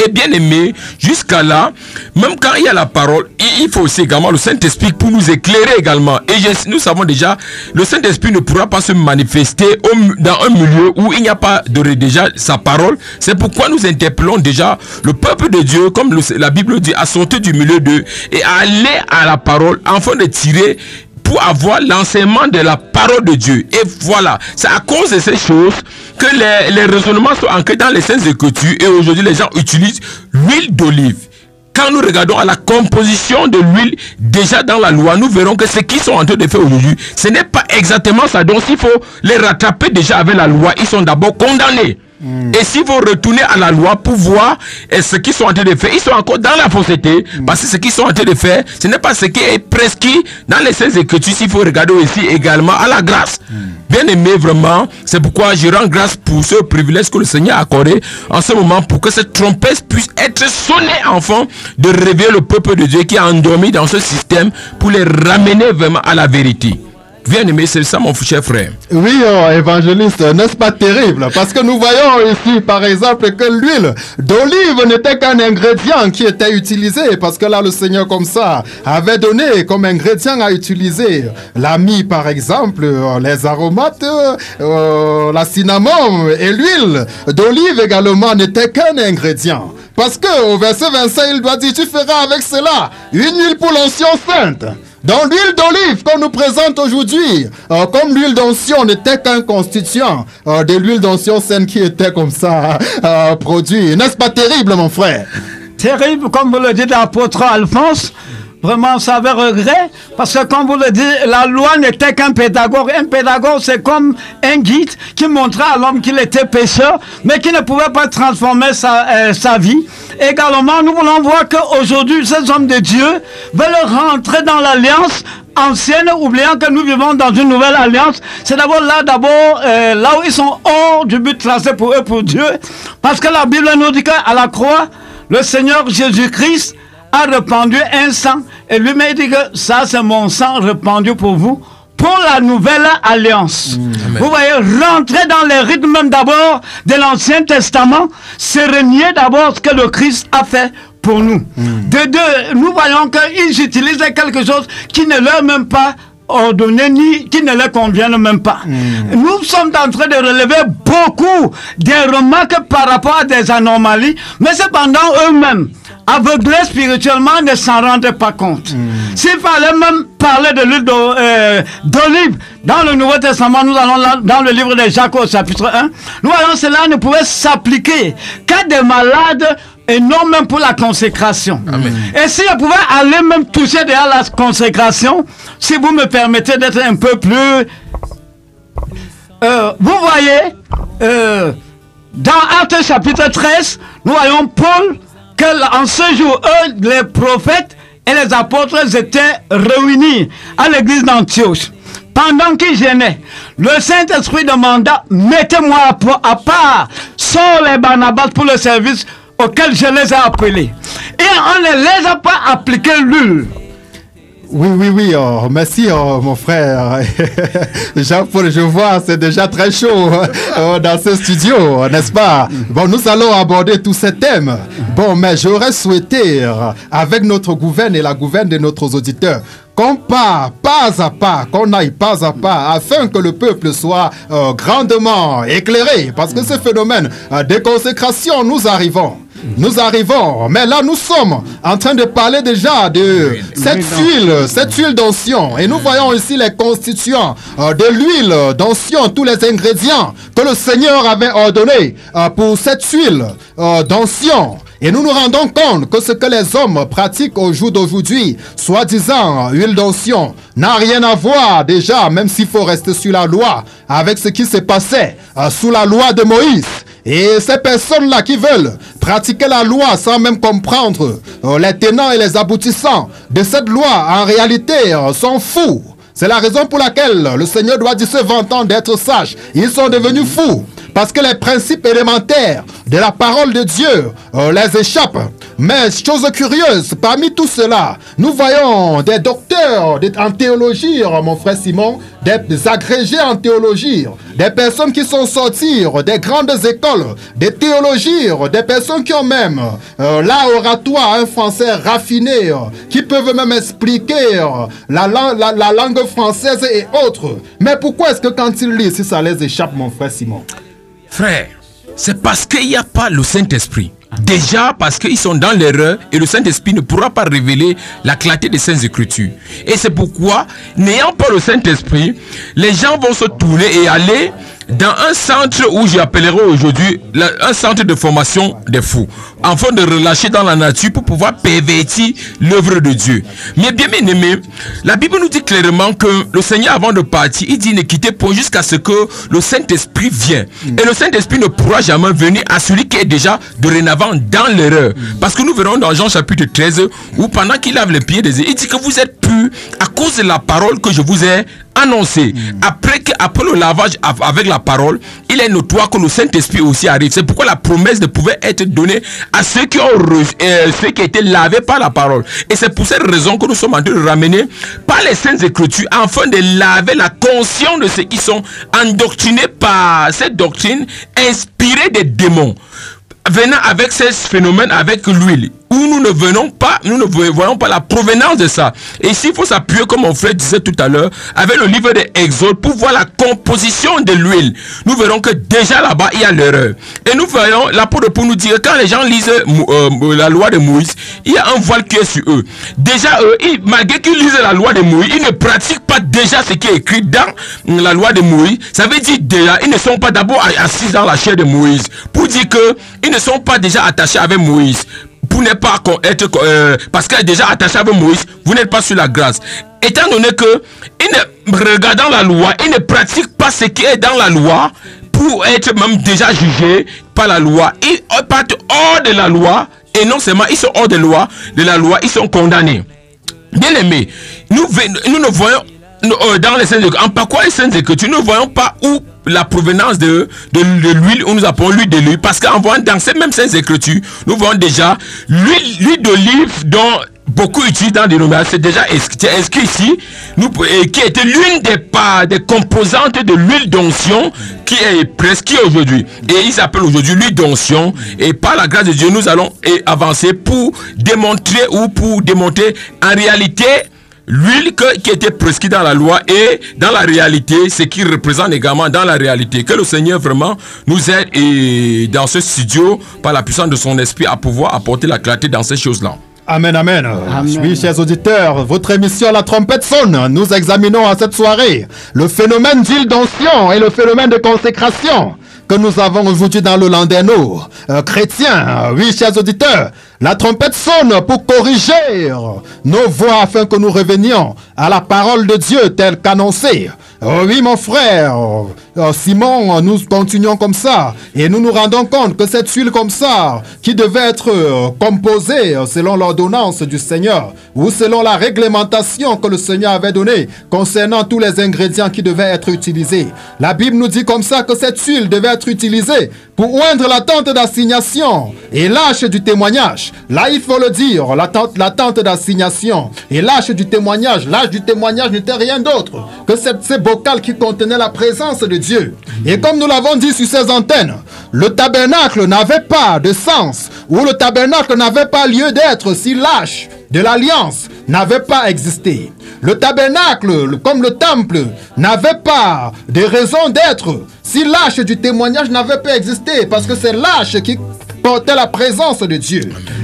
Speaker 3: Et bien aimé, jusqu'à là, même quand il y a la parole, il faut aussi également le Saint-Esprit pour nous éclairer également. Et nous savons déjà, le Saint-Esprit ne pourra pas se manifester dans un milieu où il n'y a pas déjà sa parole. C'est pourquoi nous interpellons déjà le peuple de Dieu, comme la Bible dit, à sortir du milieu d'eux et à aller à la parole afin de tirer pour avoir l'enseignement de la parole de Dieu. Et voilà, c'est à cause de ces choses que les raisonnements sont ancrés dans les Saintes Écritures et aujourd'hui les gens utilisent l'huile d'olive. Quand nous regardons à la composition de l'huile déjà dans la loi, nous verrons que ce qu'ils sont en train de faire aujourd'hui, ce n'est pas exactement ça. Donc s'il faut les rattraper déjà avec la loi, ils sont d'abord condamnés. Et s'il faut retourner à la loi pour voir ce qu'ils sont en train de faire, ils sont encore dans la fausseté, parce que ce qu'ils sont en train de faire, ce n'est pas ce qui est prescrit dans les Saintes Écritures. Il faut regarder aussi également à la grâce. Bien aimé, vraiment, c'est pourquoi je rends grâce pour ce privilège que le Seigneur a accordé en ce moment pour que cette trompette puisse être sonnée enfin, de réveiller le peuple de Dieu qui est endormi dans ce système pour les ramener vraiment à la vérité. Bien aimé, c'est ça mon cher frère.
Speaker 2: Oui, évangéliste, n'est-ce pas terrible? Parce que nous voyons ici, par exemple, que l'huile d'olive n'était qu'un ingrédient qui était utilisé. Parce que là, le Seigneur, comme ça, avait donné comme ingrédient à utiliser la mie, par exemple, les aromates, la cinnamon et l'huile d'olive également n'était qu'un ingrédient. Parce que au verset 25, il doit dire, tu feras avec cela une huile pour l'onction sainte. Dans l'huile d'olive qu'on nous présente aujourd'hui, comme l'huile d'onction n'était qu'un constituant de l'huile d'onction saine qui était comme ça produit. N'est-ce pas terrible, mon frère?
Speaker 4: Terrible, comme vous le dites, l'apôtre Alphonse. Vraiment, ça avait regret, parce que comme vous le dites, la loi n'était qu'un pédagogue. Un pédagogue, c'est comme un guide qui montrait à l'homme qu'il était pécheur, mais qui ne pouvait pas transformer sa vie. Également, nous voulons voir qu'aujourd'hui, ces hommes de Dieu veulent rentrer dans l'alliance ancienne, oubliant que nous vivons dans une nouvelle alliance. C'est d'abord là où ils sont hors du but tracé pour eux, pour Dieu. Parce que la Bible nous dit qu'à la croix, le Seigneur Jésus-Christ a répandu un sang et lui-même dit que ça c'est mon sang répandu pour vous, pour la nouvelle alliance. Vous voyez, rentrer dans les rythmes même d'abord de l'Ancien Testament, c'est renier d'abord ce que le Christ a fait pour nous. De deux, nous voyons qu'ils utilisent quelque chose qui ne leur même pas ordonné ni qui ne leur conviennent même pas. Nous sommes en train de relever beaucoup des remarques par rapport à des anomalies, mais cependant eux-mêmes, aveuglés spirituellement, ne s'en rendaient pas compte. S'il fallait même parler de l'huile d'olive dans le Nouveau Testament, nous allons là, dans le livre de Jacques au chapitre 1, nous voyons cela ne pouvait s'appliquer qu'à des malades et non même pour la consécration. Et si je pouvais aller même toucher derrière la consécration, si vous me permettez d'être un peu plus... vous voyez, dans Actes chapitre 13, nous voyons Paul, qu'en ce jour, eux, les prophètes et les apôtres étaient réunis à l'église d'Antioche. Pendant qu'ils gênaient, le Saint-Esprit demanda, mettez-moi à part, Saul et Barnabas pour le service auquel je les ai appelés. Et on ne les a pas appliqué l'huile.
Speaker 2: Oui, merci mon frère Jean-Paul, je vois c'est déjà très chaud dans ce studio, n'est-ce pas? Bon, nous allons aborder tous ces thèmes. Bon, mais j'aurais souhaité, avec notre gouverne et la gouverne de nos auditeurs, qu'on part pas à pas, qu'on aille pas à pas, afin que le peuple soit grandement éclairé, parce que ce phénomène de consécration, nous arrivons, mais là nous sommes en train de parler déjà de cette huile d'onction, et nous voyons ici les constituants de l'huile d'onction, tous les ingrédients que le Seigneur avait ordonnés pour cette huile d'onction. Et nous nous rendons compte que ce que les hommes pratiquent au jour d'aujourd'hui, soi-disant huile d'onction, n'a rien à voir déjà, même s'il faut rester sur la loi, avec ce qui se passait sous la loi de Moïse. Et ces personnes-là qui veulent pratiquer la loi sans même comprendre les tenants et les aboutissants de cette loi, en réalité, sont fous. C'est la raison pour laquelle le Seigneur doit dire se vantant d'être sage. Ils sont devenus fous parce que les principes élémentaires de la parole de Dieu les échappent. Mais chose curieuse, parmi tout cela, nous voyons des docteurs en théologie, mon frère Simon, des agrégés en théologie, des personnes qui sont sorties des grandes écoles de théologie, des personnes qui ont même l'oratoire, un français raffiné, qui peuvent même expliquer la langue française et autres. Mais pourquoi est-ce que quand ils lisent, si ça les échappe, mon frère Simon?
Speaker 3: Frère, c'est parce qu'il n'y a pas le Saint-Esprit. Déjà parce qu'ils sont dans l'erreur et le Saint-Esprit ne pourra pas révéler la clarté des Saintes Écritures. Et c'est pourquoi, n'ayant pas le Saint-Esprit, les gens vont se tourner et aller dans un centre où j'appellerai aujourd'hui un centre de formation des fous, afin de relâcher dans la nature pour pouvoir pervertir l'œuvre de Dieu. Mais bien aimé, la Bible nous dit clairement que le Seigneur, avant de partir, il dit ne quittez point jusqu'à ce que le Saint-Esprit vienne. Et le Saint-Esprit ne pourra jamais venir à celui qui est déjà dorénavant dans l'erreur. Parce que nous verrons dans Jean chapitre 13 où pendant qu'il lave les pieds des hommes, il dit que vous êtes purs à cause de la parole que je vous ai annoncée. Après le lavage avec la parole, il est notoire que le Saint-Esprit aussi arrive. C'est pourquoi la promesse ne pouvait être donnée à ceux qui ont été lavés par la parole. Et c'est pour cette raison que nous sommes en train de ramener par les Saintes Écritures afin de laver la conscience de ceux qui sont endoctrinés par cette doctrine inspirée des démons, venant avec ces phénomènes avec l'huile, où nous ne voyons pas la provenance de ça. Et ici, il faut s'appuyer, comme mon frère disait tout à l'heure, avec le livre des Exodes pour voir la composition de l'huile. Nous verrons que déjà là-bas, il y a l'erreur. Et nous voyons l'apôtre pour nous dire que quand les gens lisent la loi de Moïse, il y a un voile qui est sur eux. Déjà, malgré qu'ils lisent la loi de Moïse, ils ne pratiquent pas déjà ce qui est écrit dans la loi de Moïse. Ça veut dire déjà, ils ne sont pas d'abord assis dans la chair de Moïse. Pour dire qu'ils ne sont pas déjà attachés avec Moïse. Pour ne pas être parce que déjà attaché avec Moïse, vous n'êtes pas sur la grâce. Étant donné que ils ne regardant la loi, ils ne pratiquent pas ce qui est dans la loi pour être même déjà jugés par la loi. Ils partent hors de la loi et non seulement ils sont hors de la loi, ils sont condamnés. Bien aimés, nous ne voyons dans les Saintes Écritures, en parcourant les Saintes Écritures, nous ne voyons pas où la provenance de l'huile, où nous appelons l'huile de l'huile, parce qu'en voyant dans ces mêmes Saintes Écritures, nous voyons déjà l'huile d'olive dont beaucoup utilisent dans des dénominations, c'est déjà inscrit ici, qui était l'une des composantes de l'huile d'onction qui est prescrite aujourd'hui. Et ils s'appellent aujourd'hui l'huile d'onction. Et par la grâce de Dieu, nous allons avancer pour démontrer en réalité l'huile qui était prescrite dans la loi et dans la réalité, ce qui représente également dans la réalité. Que le Seigneur vraiment nous aide et dans ce studio, par la puissance de son esprit, à pouvoir apporter la clarté dans ces choses-là.
Speaker 2: Amen, amen. Oui, chers auditeurs, votre émission La Trompette sonne. Nous examinons à cette soirée le phénomène d'huile d'onction et le phénomène de consécration que nous avons aujourd'hui dans le Landerneau chrétien. Oui, chers auditeurs, la trompette sonne pour corriger nos voix afin que nous revenions à la parole de Dieu telle qu'annoncée. Oui, mon frère Simon, nous continuons comme ça et nous nous rendons compte que cette huile comme ça, qui devait être composée selon l'ordonnance du Seigneur ou selon la réglementation que le Seigneur avait donnée concernant tous les ingrédients qui devaient être utilisés. La Bible nous dit comme ça que cette huile devait être utilisée pour oindre la tente d'assignation et l'âche du témoignage. Là, il faut le dire, la tente d'assignation et l'âche du témoignage. L'âche du témoignage n'était rien d'autre que ces bocales qui contenaient la présence de Dieu. Et comme nous l'avons dit sur ces antennes, le tabernacle n'avait pas de sens, ou le tabernacle n'avait pas lieu d'être si l'âche de l'alliance n'avait pas existé. Le tabernacle, comme le temple, n'avait pas de raison d'être si l'âche du témoignage n'avait pas existé, parce que c'est l'âche qui portait la présence de Dieu.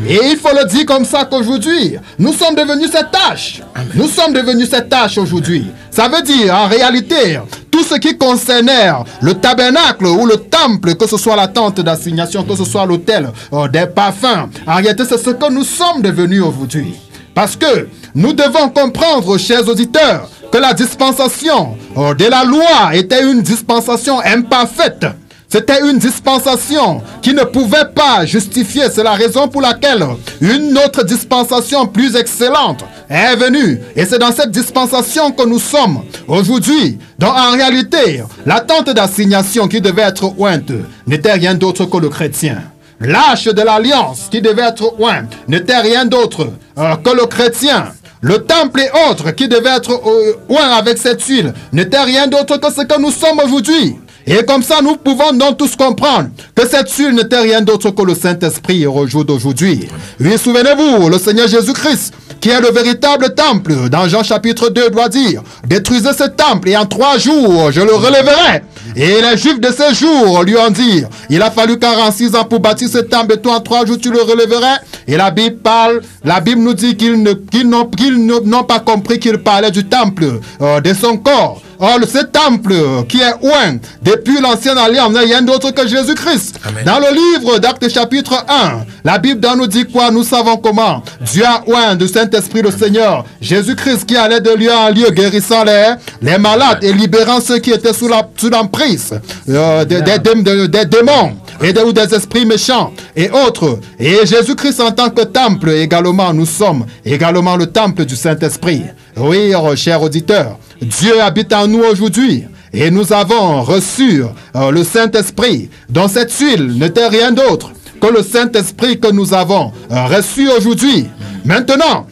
Speaker 2: Et il faut le dire comme ça qu'aujourd'hui, nous sommes devenus cette tâche. Nous sommes devenus cette tâche aujourd'hui. Ça veut dire, en réalité, tout ce qui concernait le tabernacle ou le temple, que ce soit la tente d'assignation, que ce soit l'autel des parfums. En réalité, c'est ce que nous sommes devenus aujourd'hui. Parce que nous devons comprendre, chers auditeurs, que la dispensation de la loi était une dispensation imparfaite. C'était une dispensation qui ne pouvait pas justifier. C'est la raison pour laquelle une autre dispensation plus excellente est venue. Et c'est dans cette dispensation que nous sommes aujourd'hui. Donc en réalité, la tente d'assignation qui devait être ointe n'était rien d'autre que le chrétien. L'arche de l'alliance qui devait être oint n'était rien d'autre que le chrétien. Le temple et autres qui devaient être oint avec cette huile n'était rien d'autre que ce que nous sommes aujourd'hui. Et comme ça, nous pouvons donc tous comprendre que cette huile n'était rien d'autre que le Saint-Esprit au jour d'aujourd'hui. Oui, souvenez-vous, le Seigneur Jésus-Christ, qui est le véritable temple, dans Jean chapitre 2, doit dire, détruisez ce temple et en 3 jours, je le relèverai. Et les Juifs de ce jour lui ont dit, il a fallu 46 ans pour bâtir ce temple et toi en 3 jours tu le relèverais. Et la Bible nous dit qu'ils n'ont pas compris qu'il parlait du temple de son corps. Or, ce temple qui est oint depuis l'ancienne alliance n'est rien d'autre que Jésus-Christ. Dans le livre d'Actes chapitre 1, la Bible nous dit quoi? Nous savons comment. Dieu a oint du Saint-Esprit le Seigneur. Jésus-Christ qui allait de lieu en lieu guérissant les malades et libérant ceux qui étaient sous l'emprise des démons et des esprits méchants et autres. Et Jésus-Christ en tant que temple également, nous sommes également le temple du Saint-Esprit. Oui, chers auditeurs, Dieu habite en nous aujourd'hui et nous avons reçu le Saint-Esprit dont cette huile n'était rien d'autre que le Saint-Esprit que nous avons reçu aujourd'hui. Maintenant,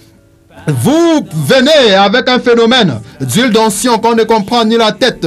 Speaker 2: vous venez avec un phénomène d'huile d'onction qu'on ne comprend ni la tête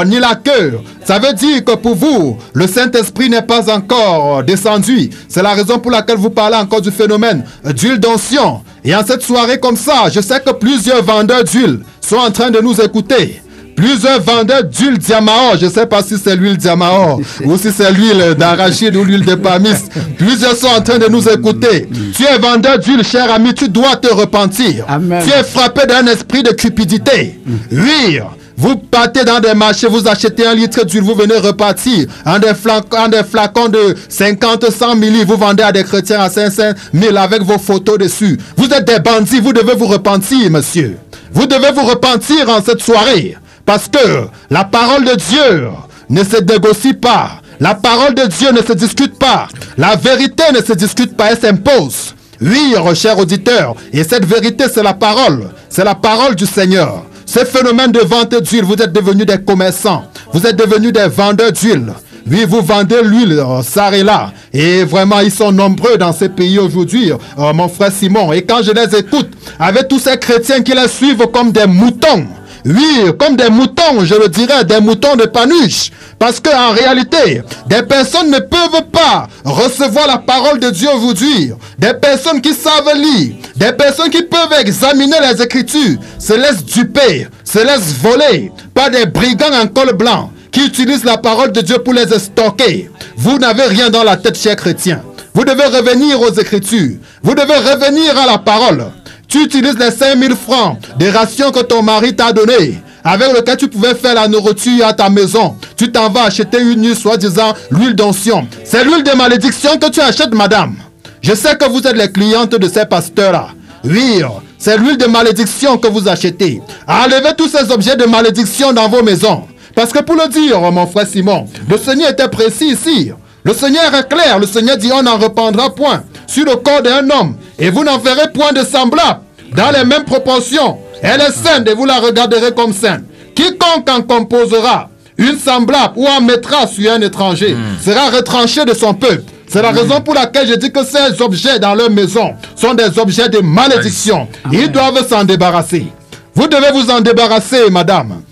Speaker 2: ni la queue. Ça veut dire que pour vous, le Saint-Esprit n'est pas encore descendu. C'est la raison pour laquelle vous parlez encore du phénomène d'huile d'onction. Et en cette soirée comme ça, je sais que plusieurs vendeurs d'huile sont en train de nous écouter. Plusieurs vendeurs d'huile Diamao, je ne sais pas si c'est l'huile Diamao ou si c'est l'huile d'arachide ou l'huile de pamis. Plusieurs sont en train de nous écouter. Tu es vendeur d'huile, cher ami, tu dois te repentir. Amen. Tu es frappé d'un esprit de cupidité. Oui. Vous partez dans des marchés, vous achetez 1 litre d'huile, vous venez repartir en des flacons de 50, 100 milli, vous vendez à des chrétiens à 500 000 avec vos photos dessus. Vous êtes des bandits, vous devez vous repentir, monsieur. Vous devez vous repentir en cette soirée. Parce que la parole de Dieu ne se négocie pas. La parole de Dieu ne se discute pas. La vérité ne se discute pas, elle s'impose. Oui, chers auditeurs, et cette vérité, c'est la parole. C'est la parole du Seigneur. Ce phénomène de vente d'huile, vous êtes devenus des commerçants. Vous êtes devenus des vendeurs d'huile. Oui, vous vendez l'huile, ça et là. Et vraiment, ils sont nombreux dans ces pays aujourd'hui, mon frère Simon. Et quand je les écoute, avec tous ces chrétiens qui les suivent comme des moutons, oui, comme des moutons, je le dirais, des moutons de Panuche. Parce qu'en réalité, des personnes ne peuvent pas recevoir la parole de Dieu aujourd'hui. Des personnes qui savent lire, des personnes qui peuvent examiner les Écritures, se laissent duper, se laissent voler par des brigands en col blanc qui utilisent la parole de Dieu pour les stocker. Vous n'avez rien dans la tête, chers chrétiens. Vous devez revenir aux Écritures. Vous devez revenir à la parole. Tu utilises les 5000 francs des rations que ton mari t'a données, avec lequel tu pouvais faire la nourriture à ta maison. Tu t'en vas acheter une huile, soi-disant l'huile d'onction. C'est l'huile de malédiction que tu achètes, madame. Je sais que vous êtes les clientes de ces pasteurs-là. Oui, c'est l'huile de malédiction que vous achetez. Enlevez tous ces objets de malédiction dans vos maisons. Parce que pour le dire, mon frère Simon, le Seigneur était précis ici. Le Seigneur est clair. Le Seigneur dit, on n'en reprendra point sur le corps d'un homme. Et vous n'en verrez point de semblable. Dans les mêmes proportions. Elle est sainte et vous la regarderez comme sainte. Quiconque en composera une semblable ou en mettra sur un étranger sera retranché de son peuple. C'est la raison pour laquelle je dis que ces objets dans leur maison sont des objets de malédiction. Ils doivent s'en débarrasser. Vous devez vous en débarrasser, madame.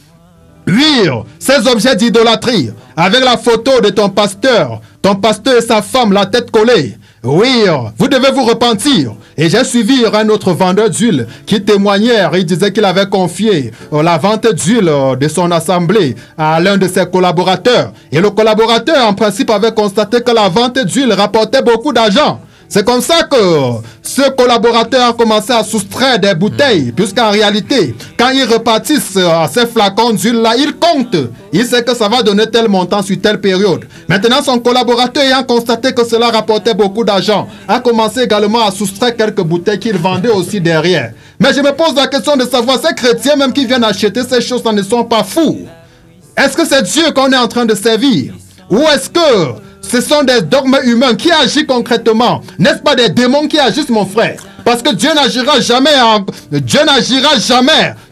Speaker 2: Oui, ces objets d'idolâtrie, avec la photo de ton pasteur et sa femme, la tête collée. Oui, vous devez vous repentir. Et j'ai suivi un autre vendeur d'huile qui témoignait. Il disait qu'il avait confié la vente d'huile de son assemblée à l'un de ses collaborateurs. Et le collaborateur, en principe, avait constaté que la vente d'huile rapportait beaucoup d'argent. C'est comme ça que ce collaborateur a commencé à soustraire des bouteilles, puisqu'en réalité, quand ils repartissent ces flacons d'huile-là, il compte. Il sait que ça va donner tel montant sur telle période. Maintenant, son collaborateur, ayant constaté que cela rapportait beaucoup d'argent, a commencé également à soustraire quelques bouteilles qu'il vendait aussi derrière. Mais je me pose la question de savoir, ces chrétiens même qui viennent acheter ces choses, ne sont pas fous. Est-ce que c'est Dieu qu'on est en train de servir? Ou est-ce que ce sont des dogmes humains qui agissent concrètement? N'est-ce pas des démons qui agissent, mon frère? Parce que Dieu n'agira jamais,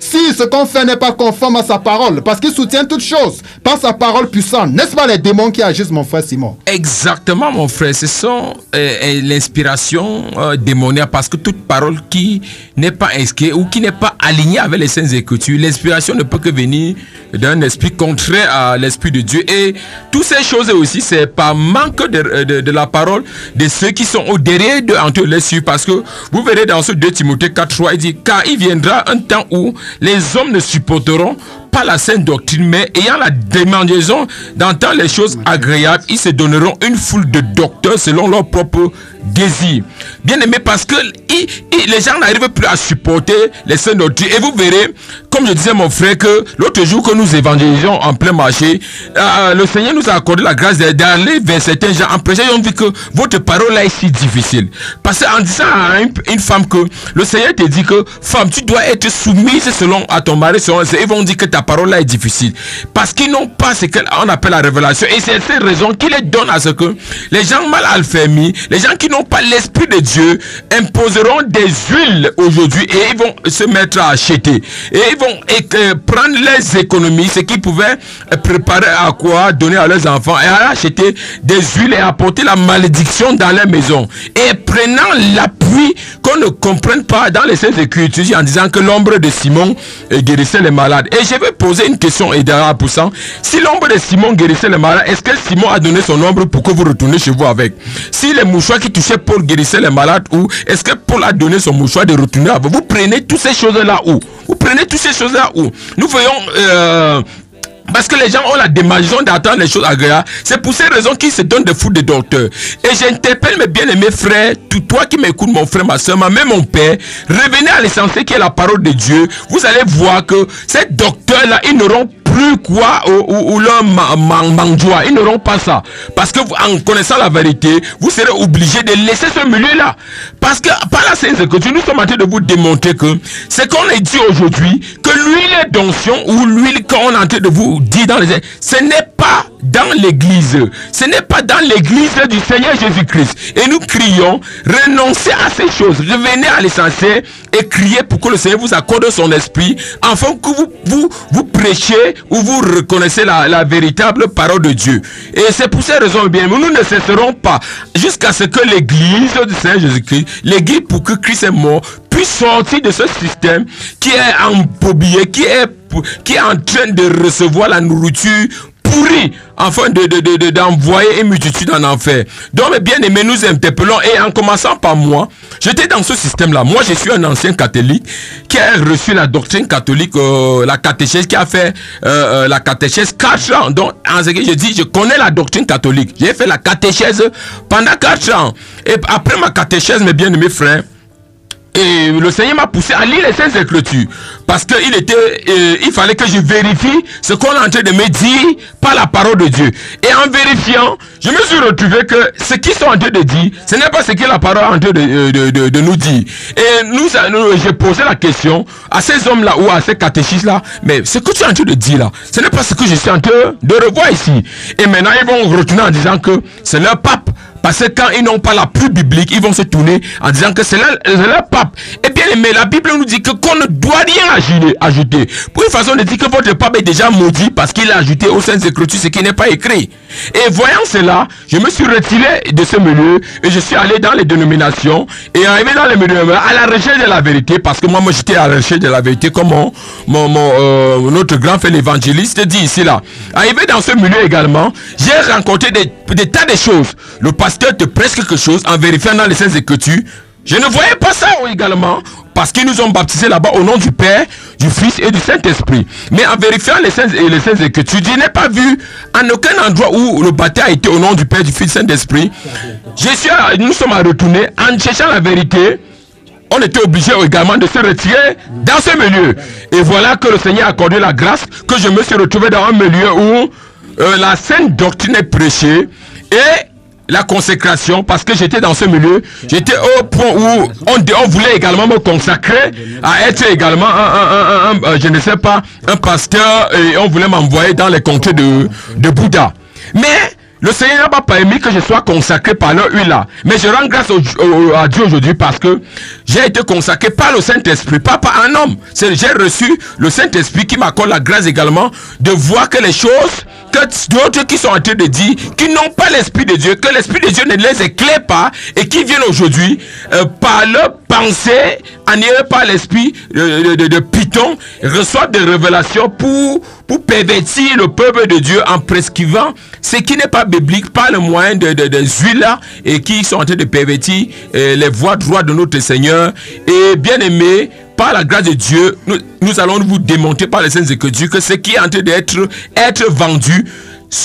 Speaker 2: si ce qu'on fait n'est pas conforme à sa parole. Parce qu'il soutient toutes choses par sa parole puissante. N'est-ce pas les démons qui agissent, mon frère Simon?
Speaker 3: Exactement, mon frère. Ce sont l'inspiration démoniaque. Parce que toute parole qui n'est pas inscrite ou qui n'est pas alignée avec les Saintes Écritures, l'inspiration ne peut que venir d'un esprit contraire à l'esprit de Dieu. Et toutes ces choses aussi, c'est par manque de la parole de ceux qui sont au derrière de entre les cieux. Parce que vous verrez dans ce 2 Timothée 4:3, il dit, car il viendra un temps où les hommes ne supporteront pas la sainte doctrine, mais ayant la démangeaison d'entendre les choses agréables, ils se donneront une foule de docteurs selon leur propre désir. Bien aimé, parce que les gens n'arrivent plus à supporter les saintes doctrines. Et vous verrez, comme je disais mon frère, que l'autre jour que nous évangélisons en plein marché, le Seigneur nous a accordé la grâce d'aller vers certains gens en prêchant. Ils ont dit que votre parole là est si difficile. Parce qu'en disant à une femme que le Seigneur te dit que femme, tu dois être soumise selon à ton mari, ils vont dire que ta parole là est difficile. Parce qu'ils n'ont pas ce qu'on appelle la révélation. Et c'est cette raison qui les donne à ce que les gens mal affermis, les gens qui n'ont pas l'esprit de Dieu, imposeront des huiles aujourd'hui et ils vont se mettre à acheter. Et ils vont prendre les économies, ce qu'ils pouvaient préparer à quoi, donner à leurs enfants, et à acheter des huiles et apporter la malédiction dans leur maison. Et prenant l'appui qu'on ne comprenne pas dans les Saintes Écritures en disant que l'ombre de Simon guérissait les malades. Et je vais poser une question à Poussan. Si l'ombre de Simon guérissait les malades, est-ce que Simon a donné son ombre pour que vous retournez chez vous avec? Si les mouchoirs qui touchaient Paul guérissaient les malades, ou est-ce que Paul a donné son mouchoir de retourner avec vous? Vous prenez toutes ces choses-là où? Vous prenez toutes ces choses-là où? Nous voyons... parce que les gens ont la démangeaison d'entendre les choses agréables. C'est pour ces raisons qu'ils se donnent des fous de docteurs. Et j'interpelle mes bien-aimés frères, toi qui m'écoutes, mon frère, ma soeur, ma mère, mon père, revenez à l'essentiel qui est la parole de Dieu. Vous allez voir que ces docteurs-là, ils n'auront plus quoi ou leur manjoie. Ils n'auront pas ça. Parce que en connaissant la vérité, vous serez obligés de laisser ce milieu-là. Parce que par la Sainte Écriture, nous sommes en train de vous démontrer que ce qu'on a dit aujourd'hui, que l'huile d'onction ou l'huile qu'on est en train de vous dire dans les... ce n'est pas dans l'église. Ce n'est pas dans l'église du Seigneur Jésus-Christ. Et nous crions, renoncez à ces choses. Revenez à l'essentiel et criez pour que le Seigneur vous accorde son esprit, afin que vous prêchiez ou vous reconnaissez la véritable parole de Dieu. Et c'est pour ces raisons, bien, nous ne cesserons pas jusqu'à ce que l'église du Seigneur Jésus-Christ, l'église pour que Christ est mort, puisse sortir de ce système qui est embobillé, qui est en train de recevoir la nourriture pourri, afin d'envoyer une multitude en enfer. Donc, mes bien-aimés, nous interpellons, et en commençant par moi, j'étais dans ce système-là. Moi, je suis un ancien catholique qui a reçu la doctrine catholique, la catéchèse, qui a fait la catéchèse 4 ans. Donc, en ce que je dis, je connais la doctrine catholique. J'ai fait la catéchèse pendant 4 ans. Et après ma catéchèse, mes bien-aimés frères, et le Seigneur m'a poussé à lire les Saintes Écritures, parce que il fallait que je vérifie ce qu'on est en train de me dire par la parole de Dieu. Et en vérifiant, je me suis retrouvé que ce qu'ils sont en train de dire, ce n'est pas ce que la parole est en train de nous dire. Et j'ai posé la question à ces hommes-là ou à ces catéchistes-là, mais ce que tu es en train de dire là, ce n'est pas ce que je suis en train de revoir ici. Et maintenant, ils vont retourner en disant que c'est leur pape. Parce que quand ils n'ont pas la pluie biblique, ils vont se tourner en disant que c'est leur pape. Et bien aimé, la Bible nous dit que qu'on ne doit rien ajouter. Pour une façon de dire que votre pape est déjà maudit parce qu'il a ajouté aux Saintes Écritures ce qui n'est pas écrit. Et voyant cela, je me suis retiré de ce milieu et je suis allé dans les dénominations et arrivé dans les milieux à la recherche de la vérité, parce que moi j'étais à la recherche de la vérité comme notre grand frère l'évangéliste dit ici là. Arrivé dans ce milieu également, j'ai rencontré des tas de choses. Le pasteur te prêche quelque chose en vérifiant dans les Saintes Écritures. Je ne voyais pas ça également, parce qu'ils nous ont baptisés là-bas au nom du Père, du Fils et du Saint-Esprit. Mais en vérifiant les Saintes Écritures, je n'ai pas vu en aucun endroit où le baptême a été au nom du Père, du Fils et du Saint-Esprit. Nous sommes à retourner en cherchant la vérité. On était obligé également de se retirer dans ce milieu. Et voilà que le Seigneur a accordé la grâce, que je me suis retrouvé dans un milieu où la sainte doctrine est prêchée et la consécration, parce que j'étais dans ce milieu, j'étais au point où on voulait également me consacrer à être également je ne sais pas, un pasteur, et on voulait m'envoyer dans les contrées de Bouddha. Mais le Seigneur n'a pas permis que je sois consacré par leur huile là. Mais je rends grâce à Dieu aujourd'hui parce que j'ai été consacré par le Saint-Esprit, pas par un homme. J'ai reçu le Saint-Esprit qui m'accorde la grâce également de voir que les choses que d'autres qui sont en train de dire, qui n'ont pas l'Esprit de Dieu, que l'Esprit de Dieu ne les éclaire pas et qui viennent aujourd'hui par leur pensée, animés par l'Esprit de Python, reçoivent des révélations pour pervertir le peuple de Dieu en prescrivant ce qui n'est pas biblique par le moyen des huiles là, et qui sont en train de pervertir les voies droites de notre Seigneur. Et bien aimé, par la grâce de Dieu, nous allons vous démontrer par les Saintes Écritures que ce qui est en train d'être vendu,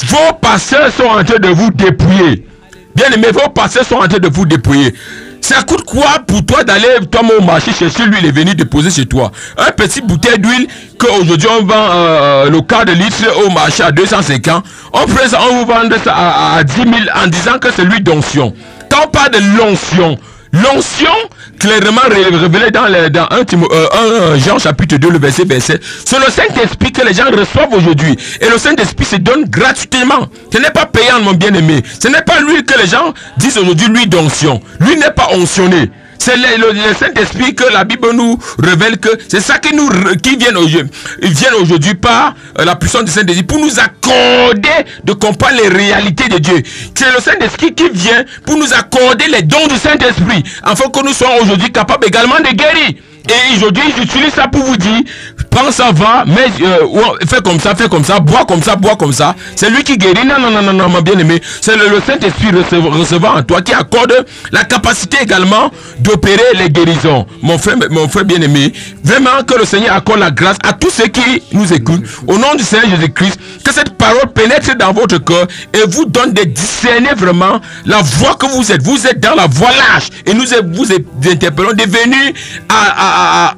Speaker 3: vos pasteurs sont en train de vous dépouiller. Bien aimé, vos pasteurs sont en train de vous dépouiller. Ça coûte quoi pour toi d'aller toi-même au marché chercher l'huile et venir déposer chez toi? Un petit bouteille d'huile qu'aujourd'hui on vend le quart de litre au marché à 250. On vous vend ça à 10 000 en disant que c'est l'huile d'onction. Quand on parle de l'onction, l'onction, clairement révélée dans 1 Jean chapitre 2, le verset 27, c'est le Saint-Esprit que les gens reçoivent aujourd'hui. Et le Saint-Esprit se donne gratuitement. Ce n'est pas payant, mon bien-aimé. Ce n'est pas lui que les gens disent aujourd'hui, lui d'onction. Lui n'est pas onction. C'est le Saint-Esprit que la Bible nous révèle que c'est ça qui vient aujourd'hui par la puissance du Saint-Esprit pour nous accorder de comprendre les réalités de Dieu. C'est le Saint-Esprit qui vient pour nous accorder les dons du Saint-Esprit afin que nous soyons aujourd'hui capables également de guérir. Et aujourd'hui, j'utilise ça pour vous dire, prends ça, va, mais fais comme ça, bois comme ça. C'est lui qui guérit. Non, mon bien-aimé. C'est le Saint-Esprit recevant en toi qui accorde la capacité également d'opérer les guérisons. Mon frère bien-aimé, vraiment que le Seigneur accorde la grâce à tous ceux qui nous écoutent. Au nom du Seigneur Jésus-Christ, que cette parole pénètre dans votre cœur et vous donne de discerner vraiment la voie que vous êtes. Vous êtes dans la voie large et nous vous interpellons de venir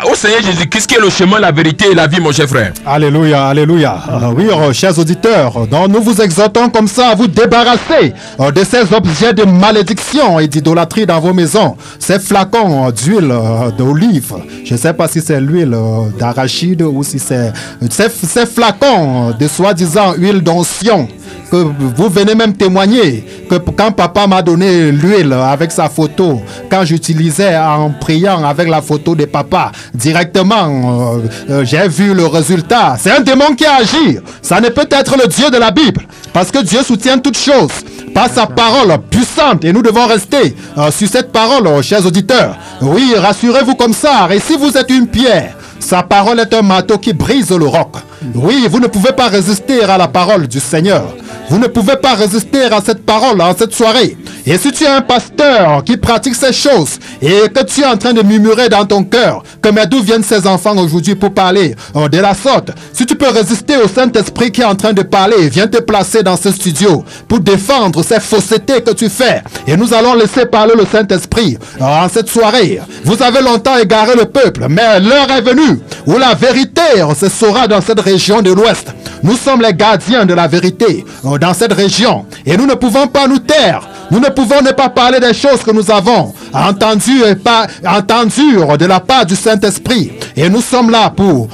Speaker 3: au Seigneur Jésus-Christ qui est le chemin, la vérité et la vie, mon cher frère.
Speaker 2: Alléluia, alléluia. Oui, chers auditeurs, donc nous vous exhortons comme ça à vous débarrasser de ces objets de malédiction et d'idolâtrie dans vos maisons. Ces flacons d'huile d'olive, je ne sais pas si c'est l'huile d'arachide ou si c'est ces flacons de soi-disant huile d'onction que vous venez même témoigner que quand papa m'a donné l'huile avec sa photo, quand j'utilisais en priant avec la photo de papa directement, j'ai vu le résultat. C'est un démon qui a agi. Ça ne peut être le Dieu de la Bible, parce que Dieu soutient toutes choses par sa parole puissante et nous devons rester sur cette parole, chers auditeurs. Oui, rassurez-vous comme ça. Et si vous êtes une pierre, sa parole est un marteau qui brise le roc. Oui, vous ne pouvez pas résister à la parole du Seigneur. Vous ne pouvez pas résister à cette parole en cette soirée. Et si tu es un pasteur qui pratique ces choses et que tu es en train de murmurer dans ton cœur que mais d'où viennent ces enfants aujourd'hui pour parler de la sorte, si tu peux résister au Saint-Esprit qui est en train de parler, viens te placer dans ce studio pour défendre ces faussetés que tu fais. Et nous allons laisser parler le Saint-Esprit en cette soirée. Vous avez longtemps égaré le peuple, mais l'heure est venue où la vérité se saura dans cette région de l'Ouest. Nous sommes les gardiens de la vérité dans cette région et nous ne pouvons pas nous taire. Nous ne pouvons ne pas parler des choses que nous avons entendues de la part du Saint-Esprit. Et nous sommes là pour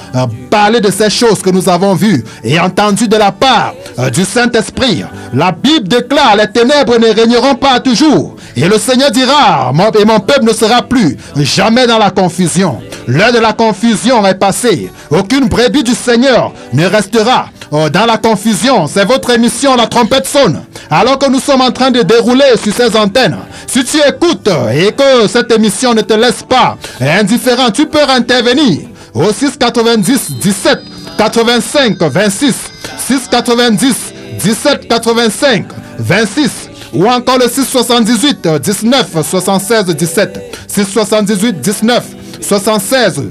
Speaker 2: parler de ces choses que nous avons vues et entendues de la part du Saint-Esprit. La Bible déclare: les ténèbres ne régneront pas toujours. Et le Seigneur dira: et mon peuple ne sera plus jamais dans la confusion. L'heure de la confusion est passée. Aucune brebis du Seigneur ne restera dans la confusion. C'est votre émission La Trompette sonne. Alors que nous sommes en train de dérouler sur ces antennes, si tu écoutes et que cette émission ne te laisse pas indifférent, tu peux intervenir au 690 17 85 26, 690 17 85 26, ou encore le 678 19 76 17. 678 19 76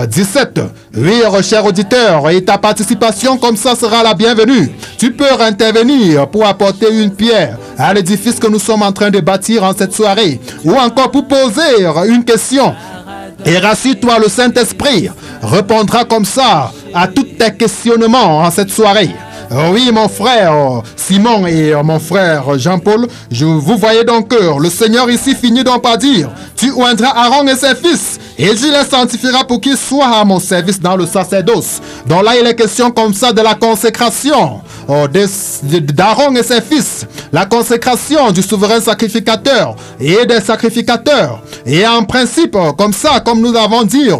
Speaker 2: 17. Oui, cher auditeur, et ta participation comme ça sera la bienvenue. Tu peux intervenir pour apporter une pierre à l'édifice que nous sommes en train de bâtir en cette soirée, ou encore pour poser une question. Et rassure-toi, le Saint-Esprit répondra comme ça à tous tes questionnements en cette soirée. Oui, mon frère Simon et mon frère Jean-Paul, vous voyez donc le Seigneur ici finit donc par dire, tu oindras Aaron et ses fils, et tu les sanctifieras pour qu'ils soient à mon service dans le sacerdoce. Donc là, il est question comme ça de la consécration d'Aaron et ses fils, la consécration du souverain sacrificateur et des sacrificateurs. Et en principe, comme ça, comme nous avons dit,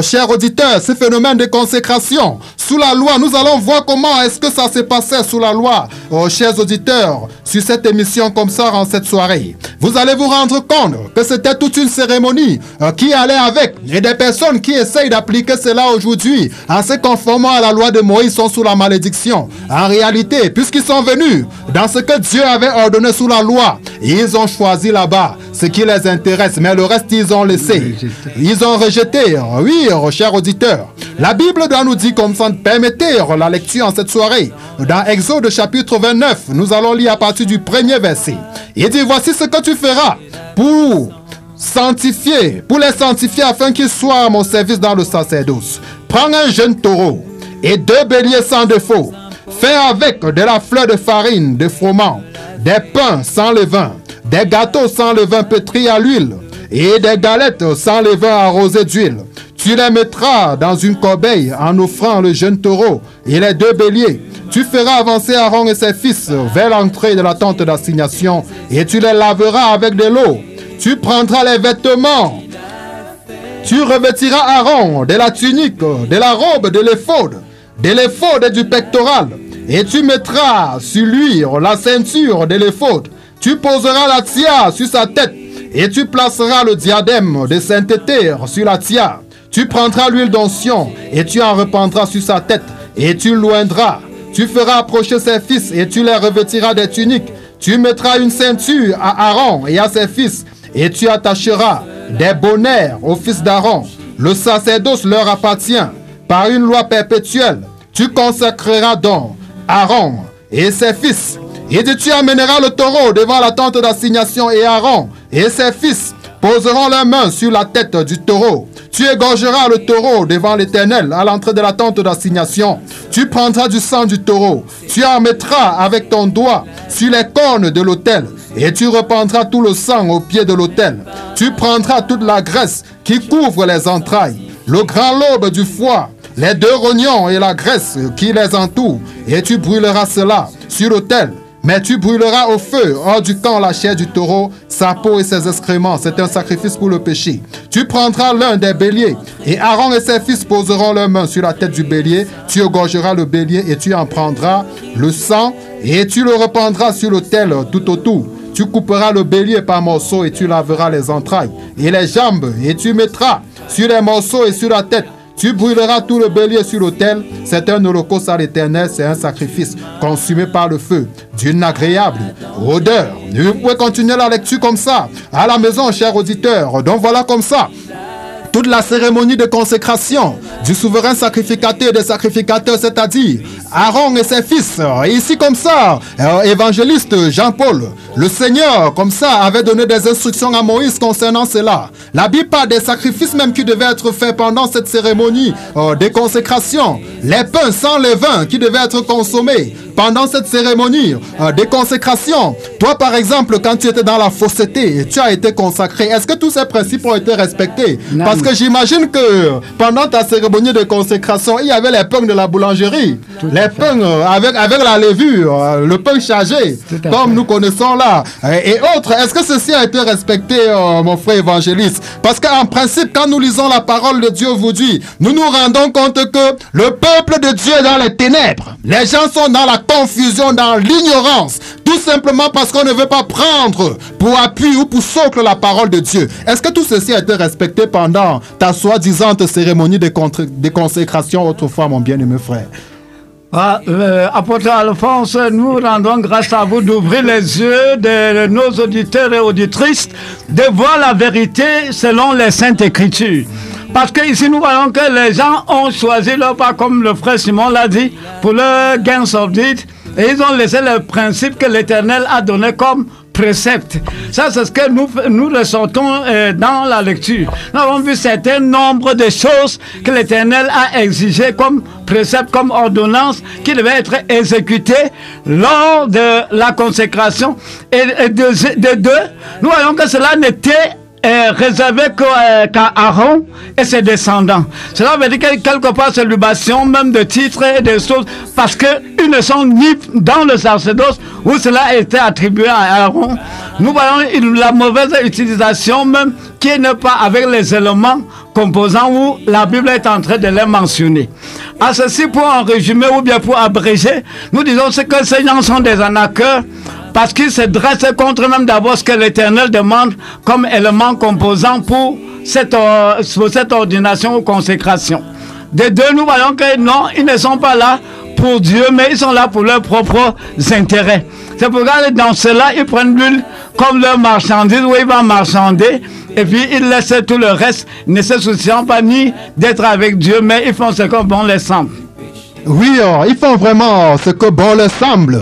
Speaker 2: chers auditeurs, ce phénomène de consécration, sous la loi, nous allons voir comment est-ce que ça s'est passé sous la loi, chers auditeurs, sur cette émission comme ça en cette soirée. Vous allez vous rendre compte que c'était toute une cérémonie qui allait avec, et des personnes qui essayent d'appliquer cela aujourd'hui en se conformant à la loi de Moïse sont sous la malédiction. En réalité, puisqu'ils sont venus dans ce que Dieu avait ordonné sous la loi, ils ont choisi là-bas ce qui les intéresse, mais le reste ils ont laissé. Ils ont rejeté. Oui, chers auditeurs. La Bible doit nous dire comme ça, permettez la lecture en cette soirée. Dans Exode chapitre 29, nous allons lire à partir du premier verset. Il dit, voici ce que tu feras pour sanctifier, pour les sanctifier afin qu'ils soient à mon service dans le sacerdoce. Prends un jeune taureau et 2 béliers sans défaut. Fais avec de la fleur de farine, de froment, des pains sans levain, des gâteaux sans levain pétris à l'huile et des galettes sans levain arrosées d'huile. Tu les mettras dans une corbeille en offrant le jeune taureau et les 2 béliers. Tu feras avancer Aaron et ses fils vers l'entrée de la tente d'assignation et tu les laveras avec de l'eau. Tu prendras les vêtements. Tu revêtiras Aaron de la tunique, de la robe, de l'éphod et du pectoral. Et tu mettras sur lui la ceinture de l'éphod. Tu poseras la tia sur sa tête et tu placeras le diadème de sainteté sur la tia. Tu prendras l'huile d'onction et tu en répandras sur sa tête et tu l'oindras. Tu feras approcher ses fils et tu les revêtiras des tuniques. Tu mettras une ceinture à Aaron et à ses fils et tu attacheras des bonnets aux fils d'Aaron. Le sacerdoce leur appartient par une loi perpétuelle. Tu consacreras donc Aaron et ses fils. Et tu amèneras le taureau devant la tente d'assignation et Aaron et ses fils poseront leurs mains sur la tête du taureau. Tu égorgeras le taureau devant l'Éternel à l'entrée de la tente d'assignation. Tu prendras du sang du taureau. Tu en mettras avec ton doigt sur les cornes de l'autel et tu répandras tout le sang au pied de l'autel. Tu prendras toute la graisse qui couvre les entrailles, le grand lobe du foie, les 2 rognons et la graisse qui les entoure, et tu brûleras cela sur l'autel. Mais tu brûleras au feu hors du camp la chair du taureau, sa peau et ses excréments. C'est un sacrifice pour le péché. Tu prendras l'un des béliers et Aaron et ses fils poseront leurs mains sur la tête du bélier. Tu égorgeras le bélier et tu en prendras le sang et tu le répandras sur l'autel tout autour. Tu couperas le bélier par morceaux et tu laveras les entrailles et les jambes et tu mettras sur les morceaux et sur la tête. Tu brûleras tout le bélier sur l'autel. C'est un holocauste à l'Éternel, c'est un sacrifice consumé par le feu, d'une agréable odeur. Vous pouvez continuer la lecture comme ça, à la maison, chers auditeurs. Donc voilà comme ça. Toute la cérémonie de consécration du souverain sacrificateur et des sacrificateurs, c'est-à-dire Aaron et ses fils. Et ici comme ça, évangéliste Jean-Paul, le Seigneur comme ça avait donné des instructions à Moïse concernant cela. La Bible parle des sacrifices même qui devaient être faits pendant cette cérémonie de consécration. Les pains sans levain qui devaient être consommés pendant cette cérémonie de consécration. Toi par exemple, quand tu étais dans la fausseté, tu as été consacré. Est-ce que tous ces principes ont été respectés? Non. Parce que j'imagine que pendant ta cérémonie de consécration, il y avait les pains de la boulangerie. Les pains avec la levure, le pain chargé, comme nous connaissons là, et autres. Est-ce que ceci a été respecté, mon frère évangéliste? Parce qu'en principe, quand nous lisons la parole de Dieu aujourd'hui, nous nous rendons compte que le peuple de Dieu est dans les ténèbres. Les gens sont dans la confusion, dans l'ignorance, tout simplement parce qu'on ne veut pas prendre pour appui ou pour socle la parole de Dieu. Est-ce que tout ceci a été respecté pendant ta soi-disant cérémonie de consécration autrefois, mon bien-aimé frère?
Speaker 4: Apôtre Alphonse, nous rendons grâce à vous d'ouvrir les yeux de nos auditeurs et auditrices, de voir la vérité selon les Saintes Écritures. Parce que ici nous voyons que les gens ont choisi leur pas, comme le frère Simon l'a dit, pour leur gain sordide, et ils ont laissé le principe que l'Éternel a donné comme précepte. Ça, c'est ce que nous ressentons dans la lecture. Nous avons vu certain nombre de choses que l'Éternel a exigées comme précepte, comme ordonnance, qui devaient être exécutées lors de la consécration. Et de deux, nous voyons que cela n'était réservé qu'à Aaron et ses descendants. Cela veut dire que quelque part c'est l'ubation même de titres et de choses, parce qu'ils ne sont ni dans le sacerdoce où cela a été attribué à Aaron. Nous voyons la mauvaise utilisation même qui n'est pas avec les éléments composants où la Bible est en train de les mentionner. À ceci, pour en résumer ou bien pour abréger, nous disons que ces gens sont des arnaqueurs, parce qu'ils se dressent contre même d'abord ce que l'Éternel demande comme élément composant pour cette ordination ou consécration. Des deux, nous voyons que non, ils ne sont pas là pour Dieu, mais ils sont là pour leurs propres intérêts. C'est pourquoi dans cela, ils prennent l'huile comme leur marchandise, où ils vont marchander, et puis ils laissent tout le reste, ne se souciant pas ni d'être avec Dieu, mais ils font ce que bon les semble.
Speaker 2: Oui, ils font vraiment ce que bon leur semble.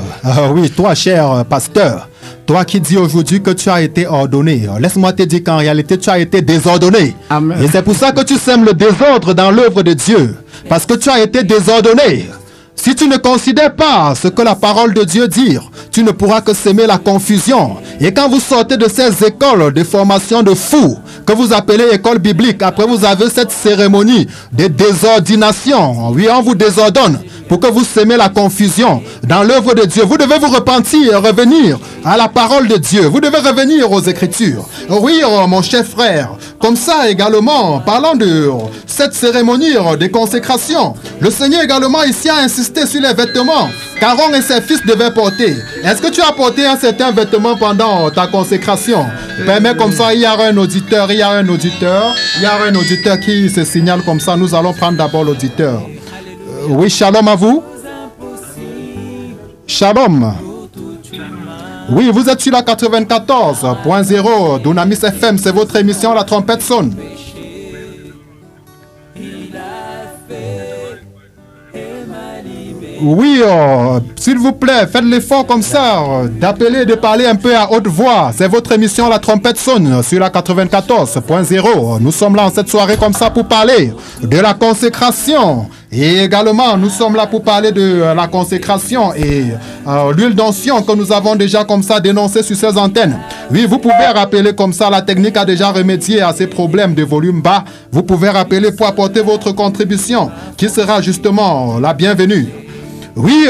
Speaker 2: Oui, toi, cher pasteur, toi qui dis aujourd'hui que tu as été ordonné, laisse-moi te dire qu'en réalité, tu as été désordonné.
Speaker 4: Amen.
Speaker 2: Et c'est pour ça que tu sèmes le désordre dans l'œuvre de Dieu, parce que tu as été désordonné. Si tu ne considères pas ce que la parole de Dieu dit, tu ne pourras que s'aimer la confusion. Et quand vous sortez de ces écoles de formation de fous, que vous appelez école biblique, après vous avez cette cérémonie de désordination. Oui, on vous désordonne pour que vous s'aimez la confusion dans l'œuvre de Dieu. Vous devez vous repentir et revenir à la parole de Dieu. Vous devez revenir aux Écritures. Oui, mon cher frère, comme ça également, parlant de cette cérémonie de consécration, le Seigneur également ici a insisté sur les vêtements qu'Aaron et ses fils devaient porter. Est-ce que tu as porté un certain vêtement pendant ta consécration? Permets comme ça, il y a un auditeur qui se signale comme ça. Nous allons prendre d'abord l'auditeur. Oui, shalom à vous. Shalom. Oui, vous êtes sur la 94.0 Dunamis FM, c'est votre émission La Trompette sonne. Oui, s'il vous plaît, faites l'effort comme ça, d'appeler, de parler un peu à haute voix. C'est votre émission La Trompette sonne sur la 94.0. Nous sommes là en cette soirée comme ça pour parler de la consécration. Et également, nous sommes là pour parler de la consécration et l'huile d'onction que nous avons déjà comme ça dénoncé sur ces antennes. Oui, vous pouvez rappeler comme ça, la technique a déjà remédié à ces problèmes de volume bas. Vous pouvez rappeler pour apporter votre contribution qui sera justement la bienvenue. Oui,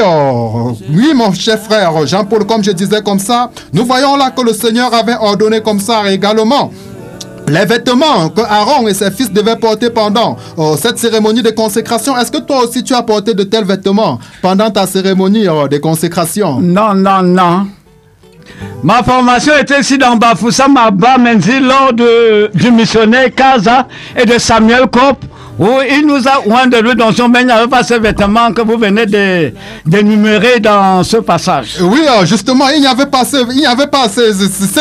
Speaker 2: oui, mon cher frère Jean-Paul, comme je disais comme ça, nous voyons là que le Seigneur avait ordonné comme ça également les vêtements que Aaron et ses fils devaient porter pendant cette cérémonie de consécration. Est-ce que toi aussi tu as porté de tels vêtements pendant ta cérémonie de consécration?
Speaker 4: Non. Ma formation était ici dans Bafoussam, à Bamenzi, lors du missionnaire Kaza et de Samuel Kopp, où il nous a oint de lui dans son bain. Il n'y avait pas ces vêtements que vous venez d'énumérer dans ce passage.
Speaker 2: Oui, justement, il n'y avait pas ces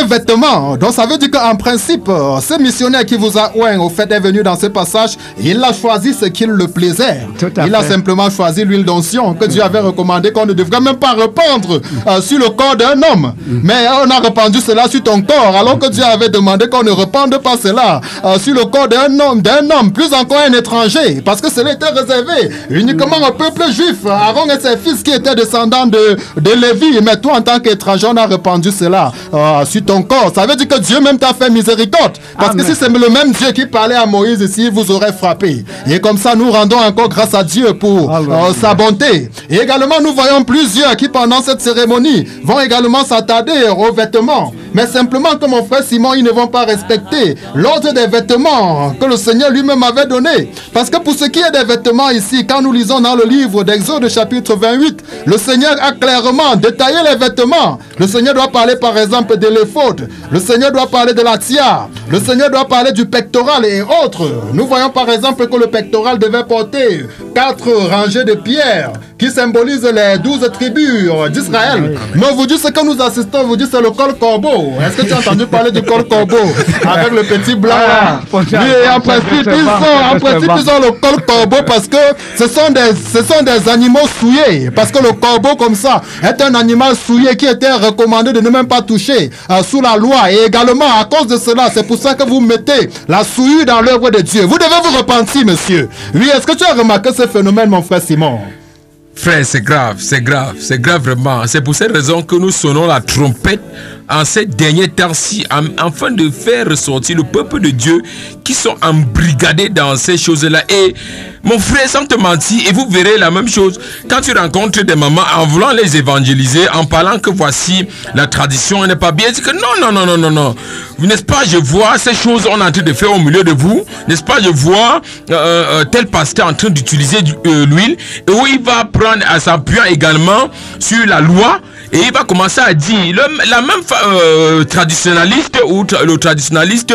Speaker 2: vêtements. Donc ça veut dire qu'en principe, ce missionnaire qui vous a oint au fait est venu dans ce passage, il a choisi ce qui le plaisait. Il a simplement choisi l'huile d'onction que Dieu avait recommandé qu'on ne devrait même pas répandre sur le corps d'un homme. Mais on a répandu cela sur ton corps, alors que Dieu avait demandé qu'on ne répande pas cela sur le corps d'un homme, plus encore un étranger, parce que cela était réservé uniquement au peuple juif, Aaron et ses fils qui étaient descendants de Lévi. Mais toi, en tant qu'étranger, on a répandu cela sur ton corps. Ça veut dire que Dieu même t'a fait miséricorde, parce Amen. Que si c'est le même Dieu qui parlait à Moïse ici, il vous aurait frappé. Et comme ça, nous rendons encore grâce à Dieu pour sa bonté. Et également, nous voyons plusieurs qui, pendant cette cérémonie, vont également s'attarder aux vêtements. Mais simplement que mon frère Simon, ils ne vont pas respecter l'ordre des vêtements que le Seigneur lui-même avait donné. Parce que pour ce qui est des vêtements ici, quand nous lisons dans le livre d'Exode chapitre 28, le Seigneur a clairement détaillé les vêtements. Le Seigneur doit parler par exemple de l'éphod. Le Seigneur doit parler de la tiare. Le Seigneur doit parler du pectoral et autres. Nous voyons par exemple que le pectoral devait porter 4 rangées de pierres. qui symbolise les 12 tribus d'Israël. Mais vous dites ce que nous assistons, vous dites c'est le col corbeau. Est-ce que tu as entendu parler du col corbeau avec le petit blanc là? Oui, en principe, ils ont le col corbeau parce que ce sont des animaux souillés. Parce que le corbeau comme ça est un animal souillé qui était recommandé de ne même pas toucher sous la loi. Et également à cause de cela, c'est pour ça que vous mettez la souillure dans l'œuvre de Dieu. Vous devez vous repentir, monsieur. Oui, est-ce que tu as remarqué ce phénomène, mon frère Simon?
Speaker 3: Frère, c'est grave vraiment. C'est pour cette raison que nous sonnons la trompette en ces derniers temps-ci, afin de faire ressortir le peuple de Dieu qui sont embrigadés dans ces choses-là. Et mon frère, sans te mentir, et vous verrez la même chose quand tu rencontres des mamans en voulant les évangéliser, en parlant que voici la tradition n'est pas bien. C'est que non. N'est-ce pas, je vois ces choses on est en train de faire au milieu de vous. N'est-ce pas, je vois tel pasteur en train d'utiliser l'huile, et où il va prendre à s'appuyant également sur la loi. Et il va commencer à dire, la même traditionnaliste ou le traditionnaliste,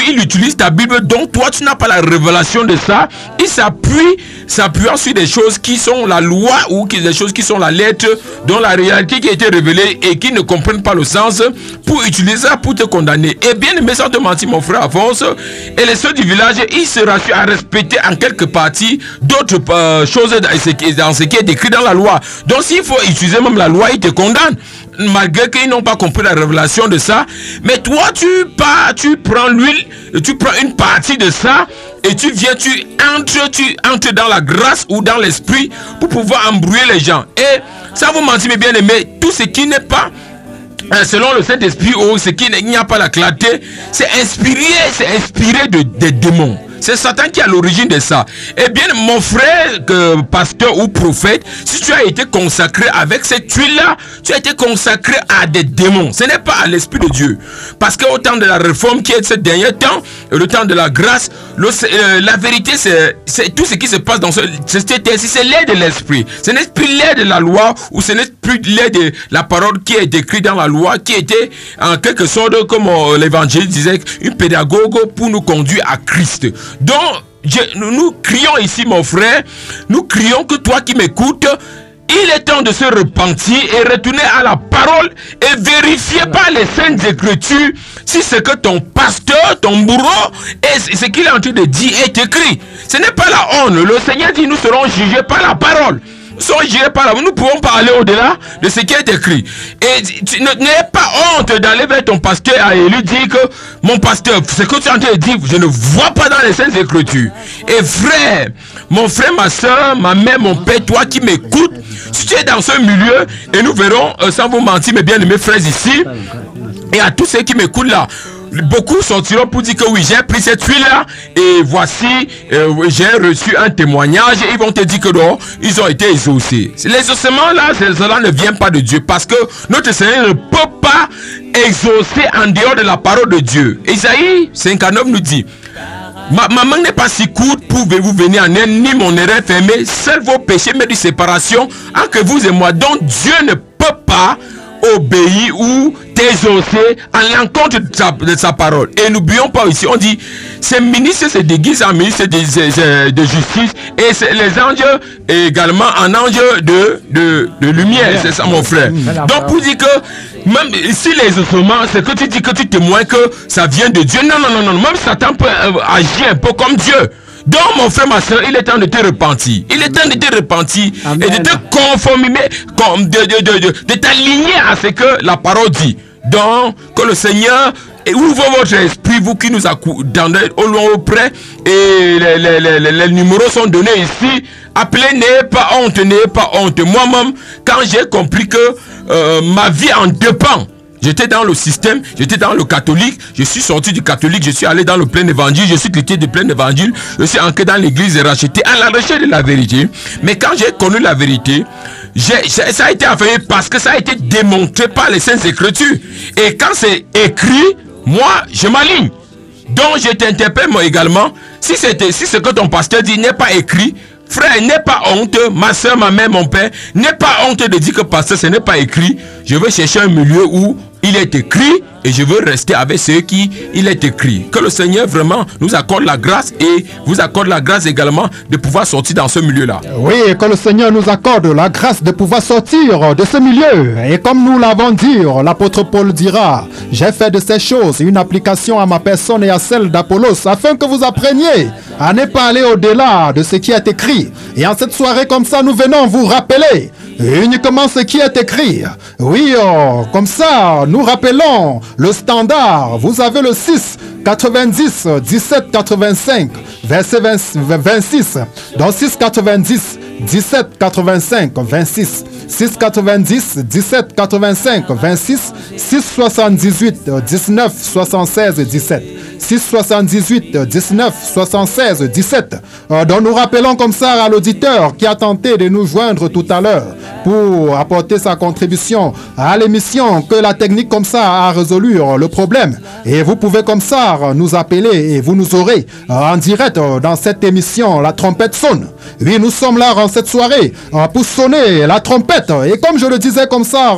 Speaker 3: il utilise ta Bible, donc toi tu n'as pas la révélation de ça. Il s'appuyant sur des choses qui sont la loi ou des choses qui sont la lettre, dont la réalité qui a été révélée et qui ne comprennent pas le sens, pour utiliser ça pour te condamner. Et bien aimé, sans te mentir mon frère Alphonse, et les soeurs du village, ils se rassurent à respecter en quelque partie d'autres choses dans ce qui est décrit dans la loi. Donc s'il faut utiliser même la loi, ils te condamnent, malgré qu'ils n'ont pas compris la révélation de ça. Mais toi, tu prends l'huile, tu prends une partie de ça, et tu entres dans la grâce ou dans l'esprit pour pouvoir embrouiller les gens. Et ça vous mentir, mes bien-aimés, tout ce qui n'est pas selon le Saint-Esprit ou ce qui n'y a pas la clarté, c'est inspiré des démons. C'est Satan qui est à l'origine de ça. Eh bien, mon frère, pasteur ou prophète, si tu as été consacré avec cette huile-là, tu as été consacré à des démons. Ce n'est pas à l'Esprit de Dieu. Parce qu'au temps de la réforme qui est de ce dernier temps, le temps de la grâce, la vérité, c'est tout ce qui se passe dans c'est l'air de l'Esprit. Ce n'est plus l'air de la loi, ou ce n'est plus l'air de la parole qui est décrite dans la loi, qui était en quelque sorte, comme l'évangile disait, une pédagogue pour nous conduire à Christ. Donc, nous crions ici, mon frère, nous crions que toi qui m'écoutes, il est temps de se repentir et retourner à la parole et vérifier par les saintes écritures si ce que ton pasteur, ton bourreau, et ce qu'il est en train de dire est écrit. Ce n'est pas la honte. Le Seigneur dit nous serons jugés par la parole. Nous pouvons parler au-delà de ce qui est écrit. Et n'aie pas honte d'aller vers ton pasteur et lui dire que mon pasteur, ce que tu es en train de dire, je ne vois pas dans les saintes écritures. Et frère, mon frère, ma soeur, ma mère, mon père, toi qui m'écoutes, si tu es dans ce milieu, et nous verrons, sans vous mentir, mes bien-aimés frères ici, et à tous ceux qui m'écoutent là, beaucoup sortiront pour dire que oui, j'ai pris cette huile-là et voici, j'ai reçu un témoignage et ils vont te dire que non, ils ont été exaucés. L'exaucement là, cela ne vient pas de Dieu parce que notre Seigneur ne peut pas exaucer en dehors de la parole de Dieu. Isaïe 59 nous dit, ma main n'est pas si courte pour vous venir en aide, ni mon erreur fermée, seuls vos péchés mais de séparation entre vous et moi. Donc Dieu ne peut pas obéir ou t'exaucer à l'encontre de sa parole. Et n'oublions pas ici, on dit ces ministres se déguisent en ministres de justice et les anges également en anges de lumière. C'est ça mon frère. Donc pour dire que même si les exaucements, c'est que tu dis que tu témoignes que ça vient de Dieu. Non. Même Satan peut agir un peu comme Dieu. Donc mon frère, ma soeur, il est temps de te repentir. Il est temps de te repentir. Amen. Et de te conformer, de t'aligner à ce que la parole dit. Donc, que le Seigneur ouvre votre esprit, vous qui nous attendez au loin auprès, et les numéros sont donnés ici. Appelez, n'ayez pas honte. Moi-même, quand j'ai compris que ma vie en dépend, j'étais dans le système, j'étais dans le catholique, je suis sorti du catholique, je suis allé dans le plein évangile, je suis cliqué du plein évangile, je suis entré dans l'église et racheté à la recherche de la vérité. Mais quand j'ai connu la vérité, ça a été affaibli parce que ça a été démontré par les saintes écritures. Et quand c'est écrit, moi, je m'aligne. Donc je t'interpelle moi également, si ce que ton pasteur dit n'est pas écrit, frère, n'aie pas honte, ma soeur, ma mère, mon père, n'aie pas honte de dire que pasteur, ce n'est pas écrit. Je vais chercher un milieu où il est écrit et je veux rester avec ce qui il est écrit. Que le Seigneur vraiment nous accorde la grâce et vous accorde la grâce également de pouvoir sortir dans ce milieu-là.
Speaker 2: Oui, que le Seigneur nous accorde la grâce de pouvoir sortir de ce milieu. Et comme nous l'avons dit, l'apôtre Paul dira, j'ai fait de ces choses une application à ma personne et à celle d'Apollos afin que vous appreniez à ne pas aller au-delà de ce qui est écrit. Et en cette soirée comme ça, nous venons vous rappeler uniquement ce qui est écrit. Oui, comme ça, nous rappelons le standard. Vous avez le 6, 90, 17, 85, verset 26. Donc 6, 90, 17, 85, 26. 6, 90, 17, 85, 26. 6, 78, 19, 76, 17. 6, 78, 19, 76, 17. Donc nous rappelons comme ça à l'auditeur qui a tenté de nous joindre tout à l'heure pour apporter sa contribution à l'émission que la technique comme ça a résolu le problème. Et vous pouvez comme ça nous appeler et vous nous aurez en direct dans cette émission. La trompette sonne. Oui, nous sommes là en cette soirée pour sonner la trompette. Et comme je le disais comme ça,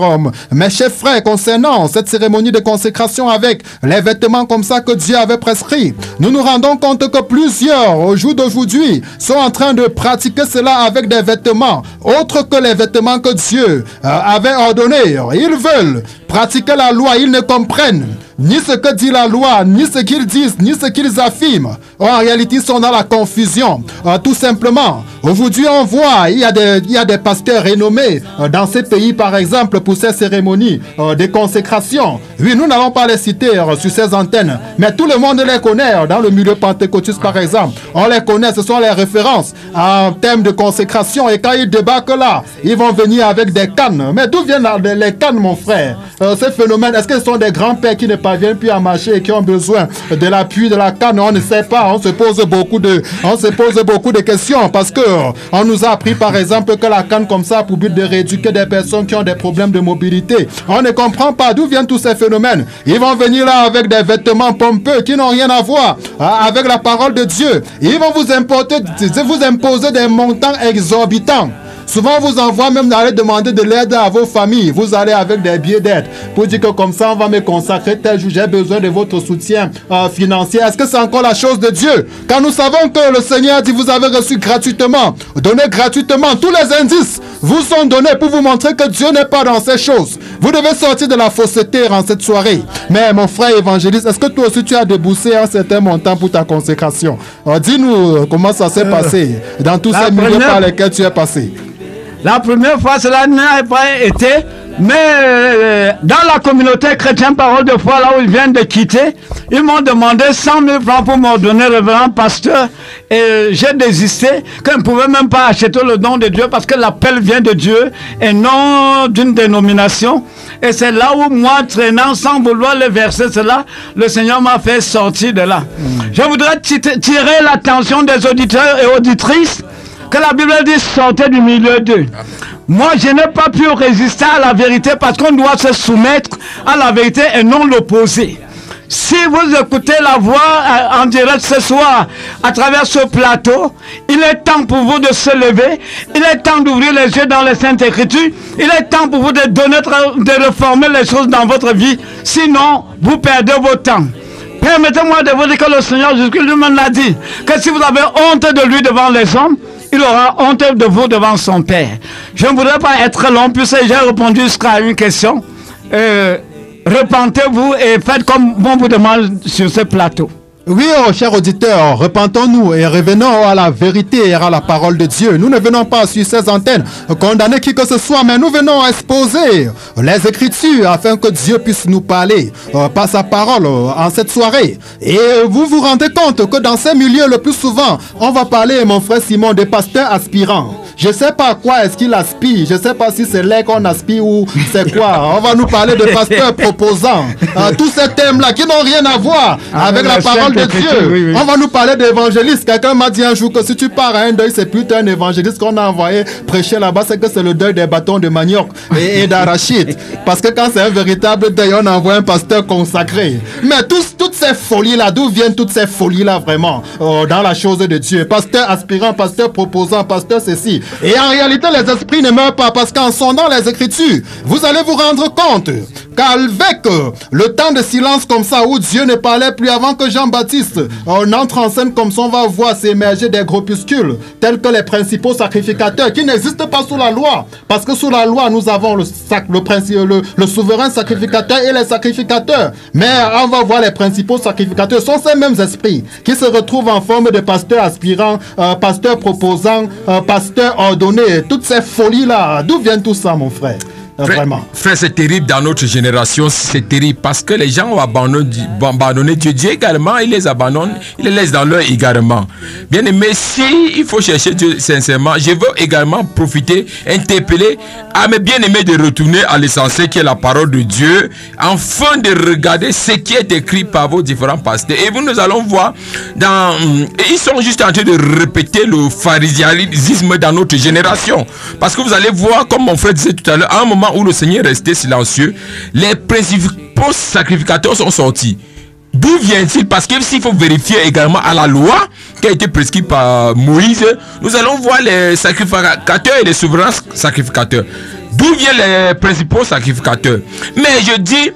Speaker 2: mes chers frères, concernant cette cérémonie de consécration avec les vêtements comme ça que Dieu avait prescrits, nous nous rendons compte que plusieurs au jour d'aujourd'hui sont en train de pratiquer cela avec des vêtements autres que les vêtements que Dieu avait ordonnés. Ils veulent pratiquer la loi, ils ne comprennent ni ce que dit la loi, ni ce qu'ils disent, ni ce qu'ils affirment. En réalité, ils sont dans la confusion. Tout simplement, aujourd'hui, on voit, il y a des pasteurs renommés dans ces pays, par exemple, pour ces cérémonies de consécration. Oui, nous n'allons pas les citer sur ces antennes, mais tout le monde les connaît dans le milieu pentecôtiste, par exemple. On les connaît, ce sont les références en termes de consécration. Et quand ils débarquent là, ils vont venir avec des cannes. Mais d'où viennent les cannes, mon frère? Ces phénomènes, est-ce que ce sont des grands-pères qui ne parviennent plus à marcher et qui ont besoin de l'appui de la canne? On ne sait pas. On se pose beaucoup de questions parce que on nous a appris par exemple que la canne comme ça a pour but de rééduquer des personnes qui ont des problèmes de mobilité. On ne comprend pas d'où viennent tous ces phénomènes. Ils vont venir là avec des vêtements pompeux qui n'ont rien à voir avec la parole de Dieu. Ils vont vous imposer des montants exorbitants. Souvent, on vous envoie même d'aller demander de l'aide à vos familles. Vous allez avec des billets d'aide pour dire que comme ça, on va me consacrer tel jour. J'ai besoin de votre soutien financier. Est-ce que c'est encore la chose de Dieu? Quand nous savons que le Seigneur dit, vous avez reçu gratuitement, donné gratuitement. Tous les indices vous sont donnés pour vous montrer que Dieu n'est pas dans ces choses. Vous devez sortir de la fausseté en cette soirée. Mais mon frère évangéliste, est-ce que toi aussi tu as déboursé un certain montant pour ta consécration? Dis-nous comment ça s'est passé dans tous ces milieux par lesquels tu es passé.
Speaker 4: La première fois, cela n'a pas été, mais dans la communauté chrétienne Parole de foi, là où ils viennent de quitter, ils m'ont demandé 100 000 francs pour m'ordonner révérend pasteur. Et j'ai désisté, que je ne pouvais même pas acheter le don de Dieu parce que l'appel vient de Dieu et non d'une dénomination. Et c'est là où moi, traînant sans vouloir le verser cela, le Seigneur m'a fait sortir de là. Je voudrais tirer l'attention des auditeurs et auditrices que la Bible dit sortez du milieu d'eux. Moi, je n'ai pas pu résister à la vérité parce qu'on doit se soumettre à la vérité et non l'opposer. Si vous écoutez la voix en direct ce soir à travers ce plateau, il est temps pour vous de se lever, il est temps d'ouvrir les yeux dans les Saintes Écritures, il est temps pour vous de réformer les choses dans votre vie, sinon vous perdez votre temps. Permettez-moi de vous dire que le Seigneur Jésus lui-même l'a dit, que si vous avez honte de lui devant les hommes, il aura honte de vous devant son Père. Je ne voudrais pas être long, puisque j'ai répondu jusqu'à une question. Repentez-vous et faites comme on vous demande sur ce plateau.
Speaker 2: Oui, chers auditeurs, repentons-nous et revenons à la vérité et à la parole de Dieu. Nous ne venons pas sur ces antennes condamner qui que ce soit, mais nous venons exposer les Écritures afin que Dieu puisse nous parler par sa parole en cette soirée. Et vous vous rendez compte que dans ces milieux, le plus souvent, on va parler, mon frère Simon, des pasteurs aspirants. Je ne sais pas à quoi est-ce qu'il aspire. Je ne sais pas si c'est l'air qu'on aspire ou c'est quoi. On va nous parler de pasteurs proposants. Tous ces thèmes-là qui n'ont rien à voir avec la parole de Dieu. Oui. On va nous parler d'évangélistes. Quelqu'un m'a dit un jour que si tu pars à un deuil, c'est plutôt un évangéliste qu'on a envoyé prêcher là-bas, c'est que c'est le deuil des bâtons de manioc et d'arachide. Parce que quand c'est un véritable deuil, on envoie un pasteur consacré. Mais toutes ces folies-là, d'où viennent toutes ces folies-là vraiment dans la chose de Dieu? Pasteur aspirant, pasteur proposant, pasteur ceci. Et en réalité, les esprits ne meurent pas parce qu'en sondant les Écritures, vous allez vous rendre compte qu'avec le temps de silence comme ça, où Dieu ne parlait plus avant que Jean-Baptiste entre en scène comme ça, on va voir s'émerger des groupuscules tels que les principaux sacrificateurs qui n'existent pas sous la loi. Parce que sous la loi, nous avons le souverain sacrificateur et les sacrificateurs. Mais on va voir les principaux sacrificateurs. Ce sont ces mêmes esprits qui se retrouvent en forme de pasteurs aspirants, pasteurs proposants, pasteurs ordonnés. Toutes ces folies-là, d'où vient tout ça, mon frère? Vraiment.
Speaker 3: Frère, c'est terrible dans notre génération, c'est terrible parce que les gens ont abandonné Dieu. Dieu également, il les abandonne, il les laisse dans leur égarement. Bien aimé, si il faut chercher Dieu sincèrement, je veux également profiter, interpeller à mes bien-aimés de retourner à l'essentiel qui est la parole de Dieu, afin de regarder ce qui est écrit par vos différents pasteurs. Et nous allons voir, ils sont juste en train de répéter le pharisianisme dans notre génération. Parce que vous allez voir, comme mon frère disait tout à l'heure, à un moment où le Seigneur restait silencieux, les principaux sacrificateurs sont sortis. D'où vient-il? Parce que s'il faut vérifier également à la loi qui a été prescrite par Moïse, nous allons voir les sacrificateurs et les souverains sacrificateurs. D'où viennent les principaux sacrificateurs? Mais je dis,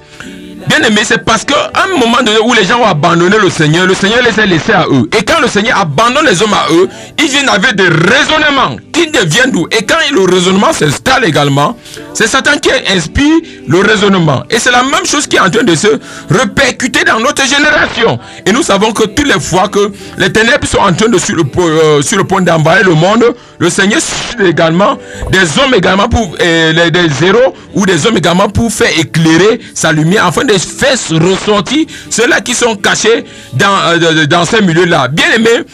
Speaker 3: bien aimé, c'est parce qu'à un moment donné où les gens ont abandonné le Seigneur les a laissés à eux. Et quand le Seigneur abandonne les hommes à eux, ils viennent avec des raisonnements qui deviennent d'où? Et quand le raisonnement s'installe également, c'est Satan qui inspire le raisonnement. Et c'est la même chose qui est en train de se répercuter dans notre génération. Et nous savons que toutes les fois que les ténèbres sont en train de sur le point d'envahir le monde, le Seigneur suscite également des hommes également pour des héros ou des hommes également pour faire éclairer sa lumière afin de faire ressortir ceux-là qui sont cachés dans ces milieux-là. Bien aimés,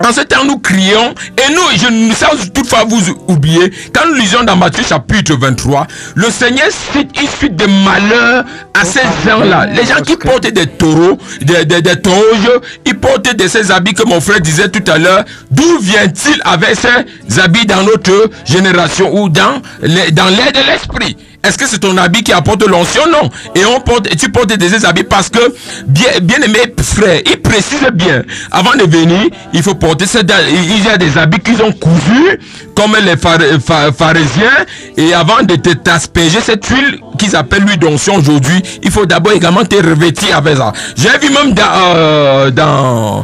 Speaker 3: en ce temps, nous crions, et nous, je ne sais toutefois vous oublier, quand nous lisons dans Matthieu chapitre 23, le Seigneur cite une suite de malheurs à ces gens-là. Les gens qui portent des taureaux, des tauges, ils portent de ces habits que mon frère disait tout à l'heure. D'où vient-il avec ces habits dans notre génération ou dans l'air de l'esprit? Est-ce que c'est ton habit qui apporte l'onction? Non. Et tu portes des habits parce que, bien aimé frère, il précise bien. Avant de venir, il faut porter il y a des habits qu'ils ont cousus, comme les pharisiens. Et avant de t'asperger cette huile qu'ils appellent l'huile d'onction aujourd'hui, il faut d'abord également te revêtir avec ça. J'ai vu même dans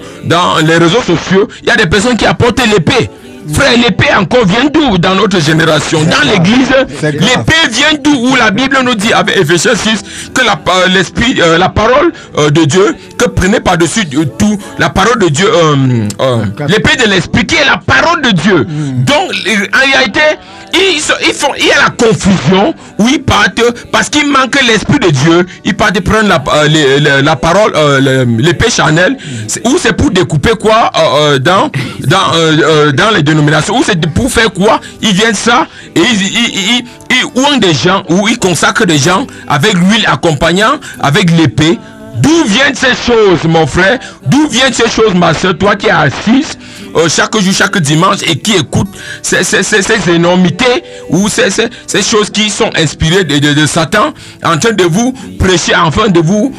Speaker 3: les réseaux sociaux, il y a des personnes qui apportent l'épée. Frère, l'épée encore vient d'où dans notre génération? Dans l'église, l'épée vient d'où? Où la Bible nous dit avec Ephésiens 6 que la parole de Dieu, que prenez par-dessus tout la parole de Dieu, l'épée de l'esprit qui est la parole de Dieu. Donc, en réalité, il y a la confusion où ils partent parce qu'il manque l'esprit de Dieu. Ils partent prendre la parole, l'épée charnelle, ou c'est pour découper quoi dans les dénominations, ou c'est pour faire quoi? Ils viennent ça et ils ouent des gens, ou ils consacrent des gens avec l'huile accompagnant, avec l'épée. D'où viennent ces choses, mon frère? D'où viennent ces choses, ma soeur? Toi qui es assise chaque jour, chaque dimanche et qui écoute ces énormités ou ces choses qui sont inspirées de Satan, en train de vous prêcher, afin de vous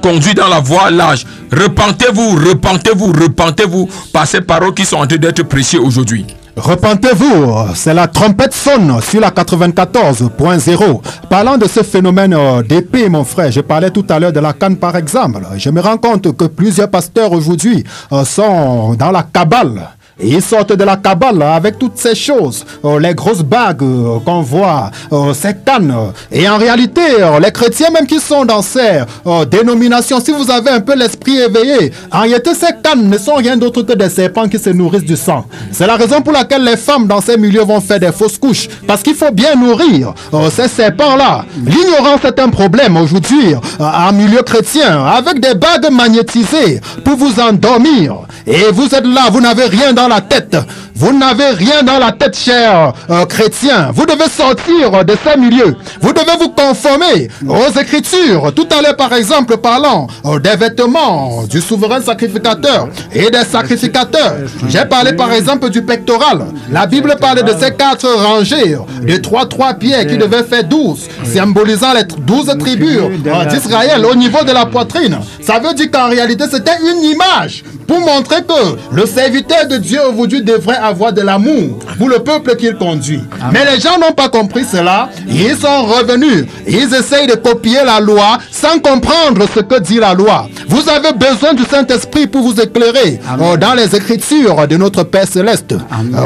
Speaker 3: conduire dans la voie large. Repentez-vous, repentez-vous, repentez-vous par ces paroles qui sont en train d'être prêchées aujourd'hui.
Speaker 2: Repentez-vous, c'est la trompette sonne sur la 94.0. Parlant de ce phénomène d'épée, mon frère, je parlais tout à l'heure de la canne par exemple. Je me rends compte que plusieurs pasteurs aujourd'hui sont dans la cabale. Et ils sortent de la cabale avec toutes ces choses, les grosses bagues qu'on voit, ces cannes. Et en réalité, les chrétiens même qui sont dans ces dénominations, si vous avez un peu l'esprit éveillé, en réalité ces cannes ne sont rien d'autre que des serpents qui se nourrissent du sang. C'est la raison pour laquelle les femmes dans ces milieux vont faire des fausses couches, parce qu'il faut bien nourrir ces serpents-là. L'ignorance est un problème aujourd'hui en milieu chrétien, avec des bagues magnétisées pour vous endormir. Et vous êtes là, vous n'avez rien dans la tête. Vous n'avez rien dans la tête, chers chrétiens. Vous devez sortir de ces milieux. Vous devez vous conformer aux Écritures. Tout à l'heure, par exemple, parlant des vêtements du souverain sacrificateur et des sacrificateurs. J'ai parlé, par exemple, du pectoral. La Bible parle de ces 4 rangées de 3 pierres qui devaient faire 12, symbolisant les 12 tribus d'Israël au niveau de la poitrine. Ça veut dire qu'en réalité, c'était une image pour montrer que le serviteur de Dieu aujourd'hui devrait avoir de l'amour pour le peuple qu'il conduit. Amen. Mais les gens n'ont pas compris cela. Ils sont revenus. Ils essayent de copier la loi sans comprendre ce que dit la loi. Vous avez besoin du Saint-Esprit pour vous éclairer dans les Écritures de notre Père Céleste.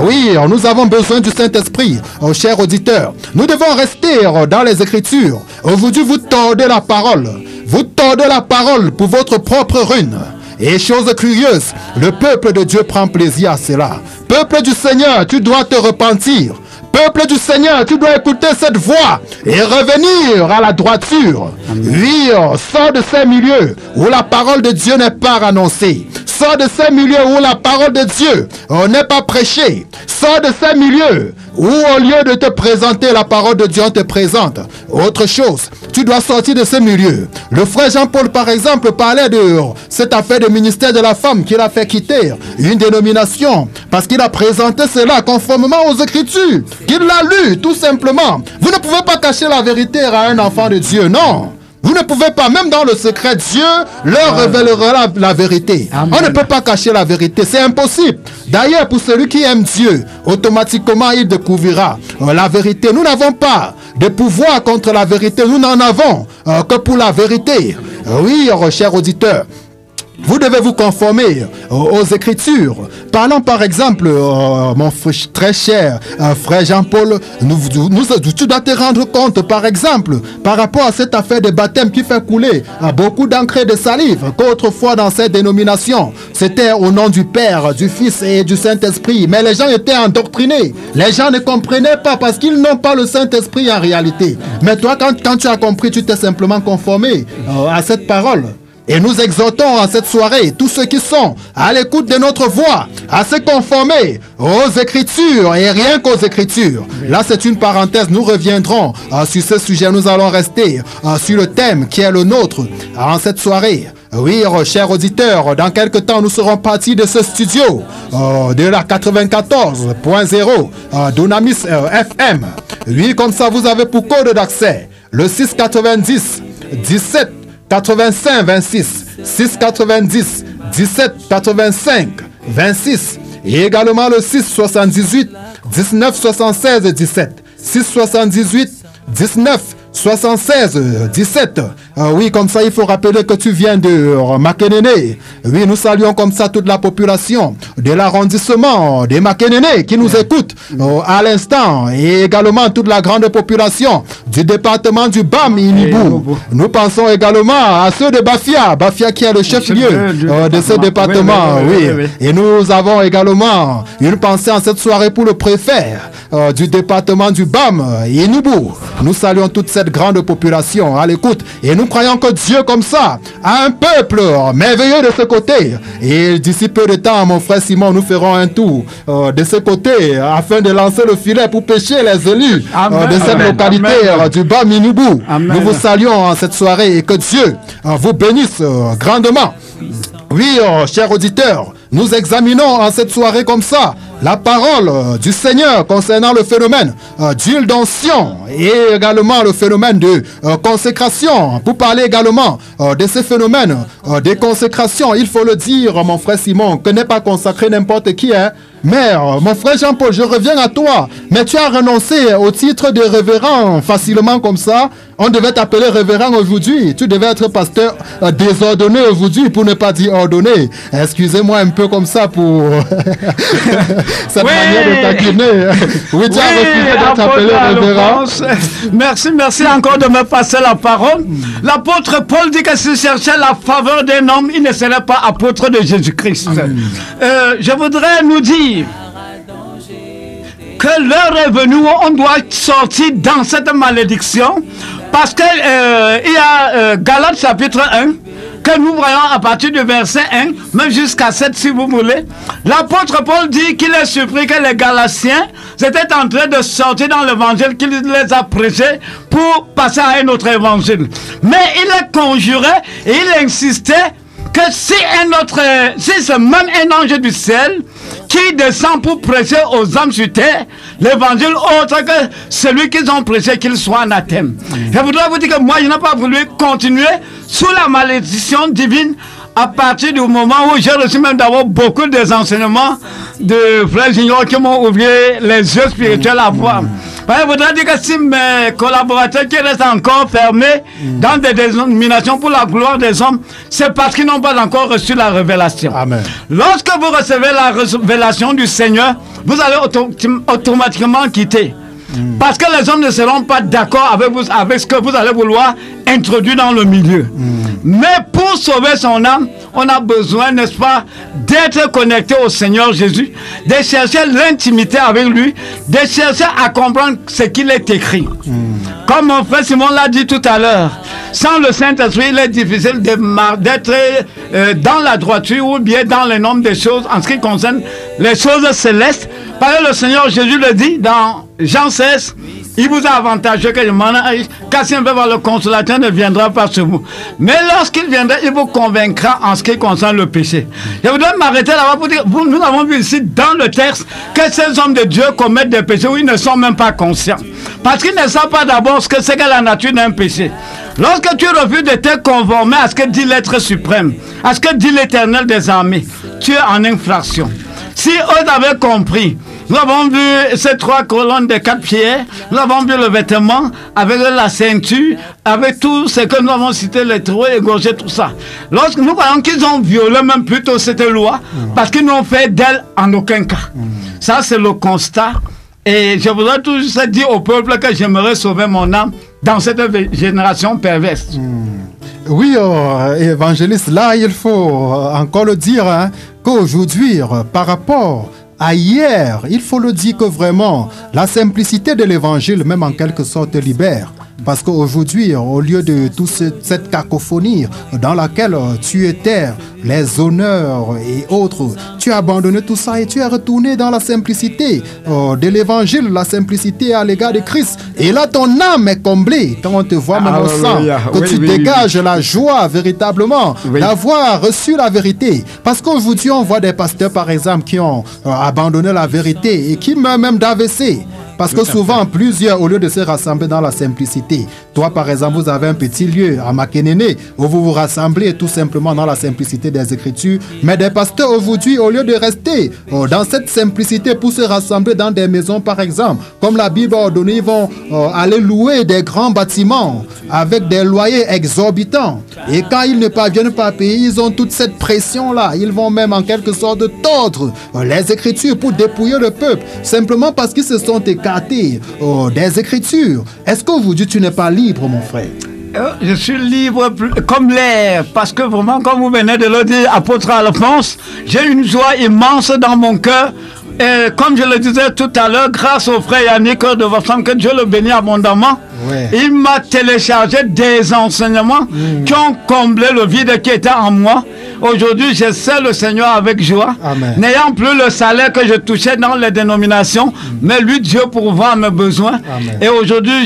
Speaker 2: Oui, nous avons besoin du Saint-Esprit, chers auditeurs. Nous devons rester dans les Écritures. Aujourd'hui, vous tordez la parole. Vous tordez la parole pour votre propre ruine. Et chose curieuse, le peuple de Dieu prend plaisir à cela. Peuple du Seigneur, tu dois te repentir. Peuple du Seigneur, tu dois écouter cette voix et revenir à la droiture. Oui, sors de ces milieux où la parole de Dieu n'est pas annoncée. Sors de ces milieux où la parole de Dieu n'est pas prêchée. Sors de ces milieux où au lieu de te présenter la parole de Dieu, on te présente autre chose. Tu dois sortir de ces milieux. Le frère Jean-Paul, par exemple, parlait de cette affaire de ministère de la femme qu'il a fait quitter une dénomination parce qu'il a présenté cela conformément aux Écritures, qu'il l'a lu tout simplement. Vous ne pouvez pas cacher la vérité à un enfant de Dieu, non. Vous ne pouvez pas, même dans le secret, Dieu leur révélera la vérité. Amen. On ne peut pas cacher la vérité, c'est impossible. D'ailleurs, pour celui qui aime Dieu, automatiquement il découvrira la vérité. Nous n'avons pas de pouvoir contre la vérité, nous n'en avons que pour la vérité. Oui, chers auditeurs. Vous devez vous conformer aux Écritures. Parlons par exemple, mon très cher frère Jean-Paul, tu dois te rendre compte par exemple, par rapport à cette affaire de baptême qui fait couler beaucoup d'encre et de salive, qu'autrefois dans cette dénomination, c'était au nom du Père, du Fils et du Saint-Esprit. Mais les gens étaient endoctrinés. Les gens ne comprenaient pas parce qu'ils n'ont pas le Saint-Esprit en réalité. Mais toi, quand tu as compris, tu t'es simplement conformé à cette parole. Et nous exhortons en cette soirée tous ceux qui sont à l'écoute de notre voix à se conformer aux Écritures et rien qu'aux Écritures. Là, c'est une parenthèse. Nous reviendrons sur ce sujet. Nous allons rester sur le thème qui est le nôtre en cette soirée. Oui, chers auditeurs, dans quelques temps, nous serons partis de ce studio de la 94.0 Dunamis FM. Oui, comme ça, vous avez pour code d'accès le 690 17 85 26 690 17 85 26 et également le 678 19 76 17 678 19 76 17. Oui, comme ça, il faut rappeler que tu viens de Makenene. Oui, nous saluons comme ça toute la population de l'arrondissement de Makenene qui nous écoute à l'instant et également toute la grande population du département du BAM Inibou. Nous pensons également à ceux de Bafia. Bafia qui est le chef-lieu de ce département. Oui. Et nous avons également une pensée en cette soirée pour le préfet du département du BAM Inibou. Nous saluons toute cette grande population à l'écoute et nous croyons que Dieu comme ça a un peuple merveilleux de ce côté et d'ici peu de temps mon frère Simon nous ferons un tour de ce côté afin de lancer le filet pour pêcher les élus de cette localité du bas Minibou. Nous vous saluons en cette soirée et que Dieu vous bénisse grandement. Oui, chers auditeurs, nous examinons en cette soirée comme ça la parole du Seigneur concernant le phénomène d'huile d'onction et également le phénomène de consécration. Pour parler également de ce phénomène de consécration, il faut le dire, mon frère Simon, que n'est pas consacré n'importe qui, hein. Mais mon frère Jean-Paul, je reviens à toi. Mais tu as renoncé au titre de révérend facilement comme ça. On devait t'appeler révérend aujourd'hui. Tu devais être pasteur désordonné aujourd'hui pour ne pas dire ordonné. Excusez-moi un peu comme ça pour cette manière de taquiner. Oui, tu as refusé d'être appelé révérend.
Speaker 4: Merci encore de me passer la parole. L'apôtre Paul dit que s'il cherchait la faveur d'un homme, il ne serait pas apôtre de Jésus-Christ. Je voudrais nous dire que l'heure est venue où on doit sortir dans cette malédiction parce qu'il y a Galates chapitre 1 que nous voyons à partir du verset 1 même jusqu'à 7 si vous voulez. L'apôtre Paul dit qu'il est surpris que les Galatiens étaient en train de sortir dans l'évangile qu'il les a prêchés pour passer à un autre évangile. Mais il les conjurait et il insistait que si c'est même un ange du ciel qui descend pour prêcher aux âmes sur terre l'évangile autre que celui qu'ils ont prêché, qu'il soit anathème. Je voudrais vous dire que moi je n'ai pas voulu continuer sous la malédiction divine à partir du moment où j'ai reçu même d'abord beaucoup des enseignements de frères juniors qui m'ont ouvert les yeux spirituels à voir. Il faudrait dire que si mes collaborateurs qui restent encore fermés dans des dénominations pour la gloire des hommes, c'est parce qu'ils n'ont pas encore reçu la révélation.
Speaker 2: Amen.
Speaker 4: Lorsque vous recevez la révélation du Seigneur, vous allez automatiquement quitter. Parce que les hommes ne seront pas d'accord avec vous, avec ce que vous allez vouloir introduire dans le milieu. Mais pour sauver son âme, on a besoin, n'est-ce pas, d'être connecté au Seigneur Jésus, de chercher l'intimité avec lui, de chercher à comprendre ce qu'il est écrit. Comme mon frère Simon l'a dit tout à l'heure, sans le Saint-Esprit, il est difficile d'être dans la droiture ou bien dans les normes des choses en ce qui concerne les choses célestes. Parce que le Seigneur Jésus le dit dans Jean 16, il vous a avantagé que je m'en aille, car si un peu le consolateur ne viendra pas sur vous. Mais lorsqu'il viendra, il vous convaincra en ce qui concerne le péché. Je voudrais m'arrêter là-bas pour dire, nous avons vu ici dans le texte que ces hommes de Dieu commettent des péchés où ils ne sont même pas conscients. Parce qu'ils ne savent pas d'abord ce que c'est que la nature d'un péché. Lorsque tu refuses de te conformer à ce que dit l'être suprême, à ce que dit l'Éternel des armées, tu es en infraction. Si eux avaient compris, nous avons vu ces 3 colonnes de 4 pierres, nous avons vu le vêtement avec la ceinture, avec tout ce que nous avons cité, les trous égorgés, tout ça. Lorsque nous voyons qu'ils ont violé même plutôt cette loi, parce qu'ils n'ont fait d'elle en aucun cas. Ça, c'est le constat. Et je voudrais tout juste dire au peuple que j'aimerais sauver mon âme dans cette génération perverse.
Speaker 2: Oui, évangéliste, là, il faut encore le dire, hein, qu'aujourd'hui, par rapport à hier, il faut le dire que vraiment, la simplicité de l'évangile, même en quelque sorte, libère. Parce qu'aujourd'hui, au lieu de toute cette cacophonie dans laquelle tu étais, les honneurs et autres, tu as abandonné tout ça et tu es retourné dans la simplicité de l'évangile, la simplicité à l'égard de Christ. Et là, ton âme est comblée quand on te voit même au sang, que tu dégages la joie véritablement d'avoir reçu la vérité. Parce qu'aujourd'hui, on voit des pasteurs, par exemple, qui ont abandonné la vérité et qui meurent même d'AVC. Parce que souvent, plusieurs, au lieu de se rassembler dans la simplicité, toi, par exemple, vous avez un petit lieu à Makenene où vous vous rassemblez tout simplement dans la simplicité des Écritures. Mais des pasteurs aujourd'hui, au lieu de rester dans cette simplicité pour se rassembler dans des maisons, par exemple, comme la Bible a ordonné, ils vont aller louer des grands bâtiments avec des loyers exorbitants. Et quand ils ne parviennent pas à payer, ils ont toute cette pression-là. Ils vont même en quelque sorte tordre les Écritures pour dépouiller le peuple, simplement parce qu'ils se sont écartés des Écritures. Est-ce qu'aujourd'hui tu n'es pas libre, mon frère?
Speaker 4: Je suis libre comme l'air, parce que vraiment, comme vous venez de le dire, apôtre Alphonse, j'ai une joie immense dans mon cœur. Et comme je le disais tout à l'heure, grâce au frère Yannick de votre femme, que Dieu le bénit abondamment, il m'a téléchargé des enseignements qui ont comblé le vide qui était en moi. Aujourd'hui, je sers le Seigneur avec joie, n'ayant plus le salaire que je touchais dans les dénominations, mais lui, Dieu pourvoit mes besoins. Et aujourd'hui,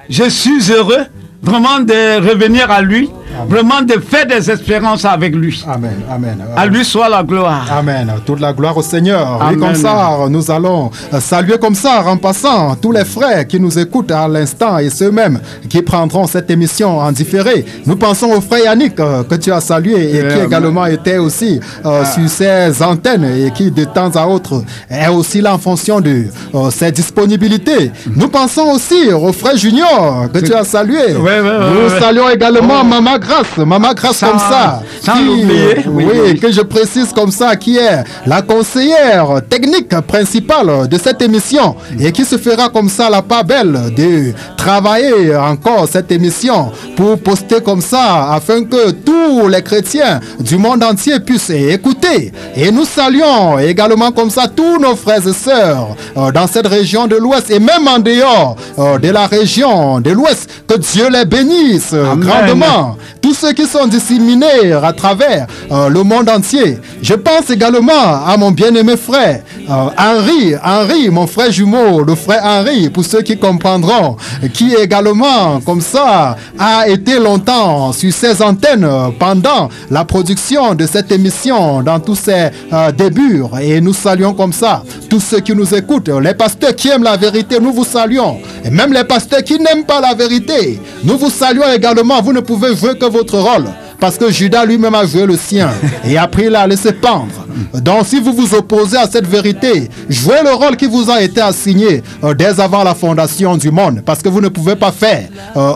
Speaker 4: je suis heureux vraiment de revenir à lui. Vraiment de faire des espérances avec lui.
Speaker 2: Amen, amen.
Speaker 4: À lui soit la gloire.
Speaker 2: Amen. Toute la gloire au Seigneur.
Speaker 4: Amen.
Speaker 2: Et comme ça, nous allons saluer comme ça, en passant, tous les frères qui nous écoutent à l'instant et ceux-mêmes qui prendront cette émission en différé. Nous pensons au frère Yannick que tu as salué et qui également était aussi sur ces antennes et qui de temps à autre est aussi là en fonction de ses disponibilités. Nous pensons aussi au frère Junior que tu as salué. Nous saluons également Maman Grâce comme ça,
Speaker 4: sans l'oublier,
Speaker 2: que je précise comme ça, qui est la conseillère technique principale de cette émission et qui se fera comme ça la part belle de travailler encore cette émission pour poster comme ça afin que tous les chrétiens du monde entier puissent écouter. Et nous saluons également comme ça tous nos frères et sœurs dans cette région de l'Ouest et même en dehors de la région de l'Ouest. Que Dieu les bénisse grandement. Tous ceux qui sont disséminés à travers le monde entier. Je pense également à mon bien-aimé frère Henri, mon frère jumeau, le frère Henri, pour ceux qui comprendront, qui également, comme ça, a été longtemps sur ces antennes pendant la production de cette émission dans tous ses débuts. Et nous saluons comme ça tous ceux qui nous écoutent, les pasteurs qui aiment la vérité, nous vous saluons. Et même les pasteurs qui n'aiment pas la vérité, nous vous saluons également. Vous ne pouvez jouer que votre rôle. parce que Judas lui-même a joué le sien et après il a laissé pendre. Donc si vous vous opposez à cette vérité, jouez le rôle qui vous a été assigné dès avant la fondation du monde, parce que vous ne pouvez pas faire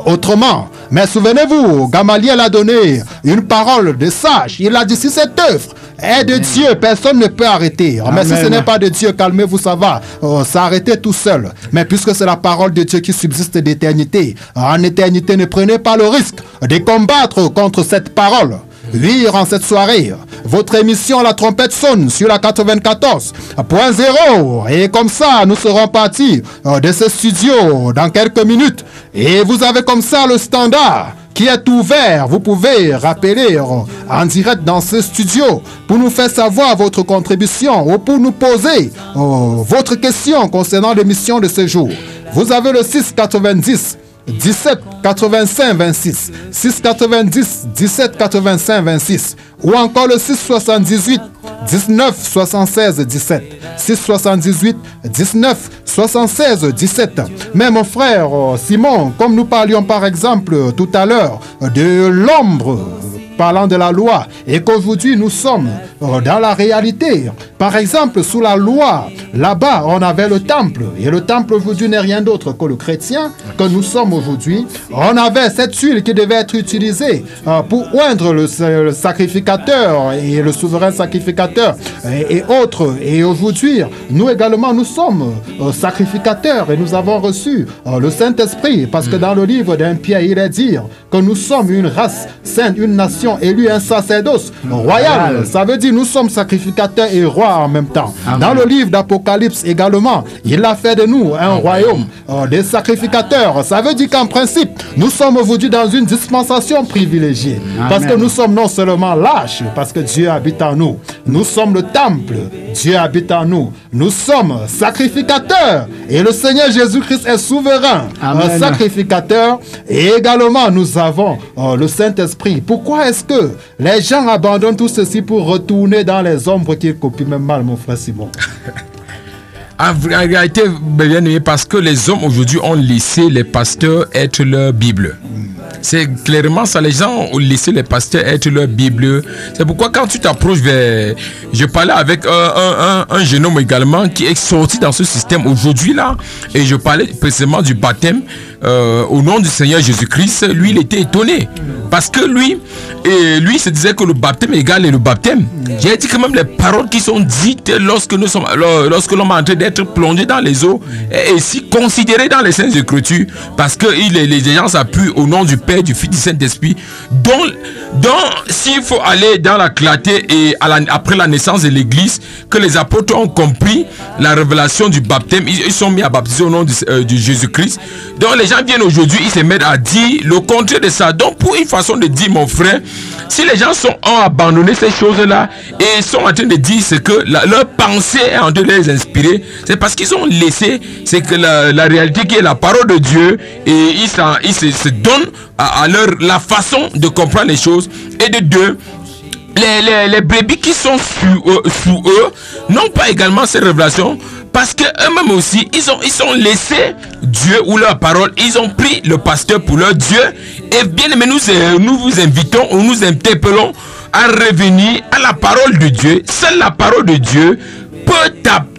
Speaker 2: autrement. Mais souvenez-vous, Gamaliel a donné une parole de sage. Il a dit, si cette œuvre est de Dieu, personne ne peut arrêter. Mais si ce n'est pas de Dieu, calmez-vous, ça va s'arrêter tout seul. Mais puisque c'est la parole de Dieu qui subsiste d'éternité, en éternité, ne prenez pas le risque de combattre contre cette parole. Oui, en cette soirée, votre émission La Trompette sonne sur la 94.0. Et comme ça, nous serons partis de ce studio dans quelques minutes. Et vous avez comme ça le standard qui est ouvert. Vous pouvez rappeler en direct dans ce studio pour nous faire savoir votre contribution ou pour nous poser votre question concernant l'émission de ce jour. Vous avez le 690 17 85 26, 690 17 85 26, ou encore le 678 19 76 17, 678 19 76 17. Mais mon frère Simon, comme nous parlions par exemple tout à l'heure de l'ombre parlant de la loi, et qu'aujourd'hui nous sommes dans la réalité. Par exemple, sous la loi, là-bas, on avait le temple, et le temple aujourd'hui n'est rien d'autre que le chrétien que nous sommes aujourd'hui. On avait cette huile qui devait être utilisée pour oindre le sacrificateur et le souverain sacrificateur et autres. Et aujourd'hui, nous également, nous sommes sacrificateurs et nous avons reçu le Saint-Esprit, parce que dans le livre d'Un Pierre, il est dit que nous sommes une race sainte, une nation élue, un sacerdoce royal. Ça veut dire nous sommes sacrificateurs et rois en même temps. Amen. Dans le livre d'Apocalypse également, il a fait de nous un royaume des sacrificateurs. Ça veut dire qu'en principe, nous sommes aujourd'hui dans une dispensation privilégiée. Amen. Parce que nous sommes non seulement lâches, parce que Dieu habite en nous. Nous sommes le temple, Dieu habite en nous. Nous sommes sacrificateurs et le Seigneur Jésus-Christ est souverain, un sacrificateur. Et également, nous avons le Saint-Esprit. Pourquoi est-ce que les gens abandonnent tout ceci pour retourner dans les ombres qu'ils copient même mal, mon frère Simon?
Speaker 3: En réalité, bien aimé, parce que les hommes aujourd'hui ont laissé les pasteurs être leur Bible. C'est clairement ça, les gens ont laissé les pasteurs être leur Bible. C'est pourquoi quand tu t'approches vers... Je parlais avec un jeune homme également qui est sorti dans ce système aujourd'hui là, et je parlais précisément du baptême au nom du Seigneur Jésus-Christ. Lui, il était étonné parce que lui se disait que le baptême égal est le baptême. J'ai dit que même les paroles qui sont dites lorsque l'homme est en train d'être plongé dans les eaux est ici considéré dans les Saintes Écritures, parce que les gens s'appuient au nom du Père, du Fils, du Saint-Esprit. Donc s'il faut aller dans la clarté et après la naissance de l'Église, que les apôtres ont compris la révélation du baptême, ils sont mis à baptiser au nom de Jésus-Christ. Donc les gens viennent aujourd'hui, ils se mettent à dire le contraire de ça. Donc pour une façon de dire, mon frère, si les gens ont abandonné ces choses-là et sont en train de dire ce que leur pensée est en train de les inspirer, c'est parce qu'ils ont laissé c'est que la réalité qui est la parole de Dieu, et ils se donnent à la façon de comprendre les choses. Et de deux, les brebis qui sont sous eux n'ont pas également ces révélations, parce qu'eux-mêmes aussi, ils ont laissé Dieu ou leur parole, ils ont pris le pasteur pour leur Dieu. Et bien aimé, nous vous invitons ou nous interpellons à revenir à la parole de Dieu. Seule la parole de Dieu peut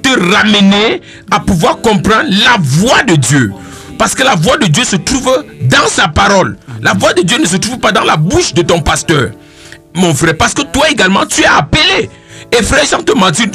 Speaker 3: te ramener à pouvoir comprendre la voix de Dieu. Parce que la voix de Dieu se trouve dans sa parole. La voix de Dieu ne se trouve pas dans la bouche de ton pasteur, mon frère. Parce que toi également, tu es appelé. Et frère, sans te mentir,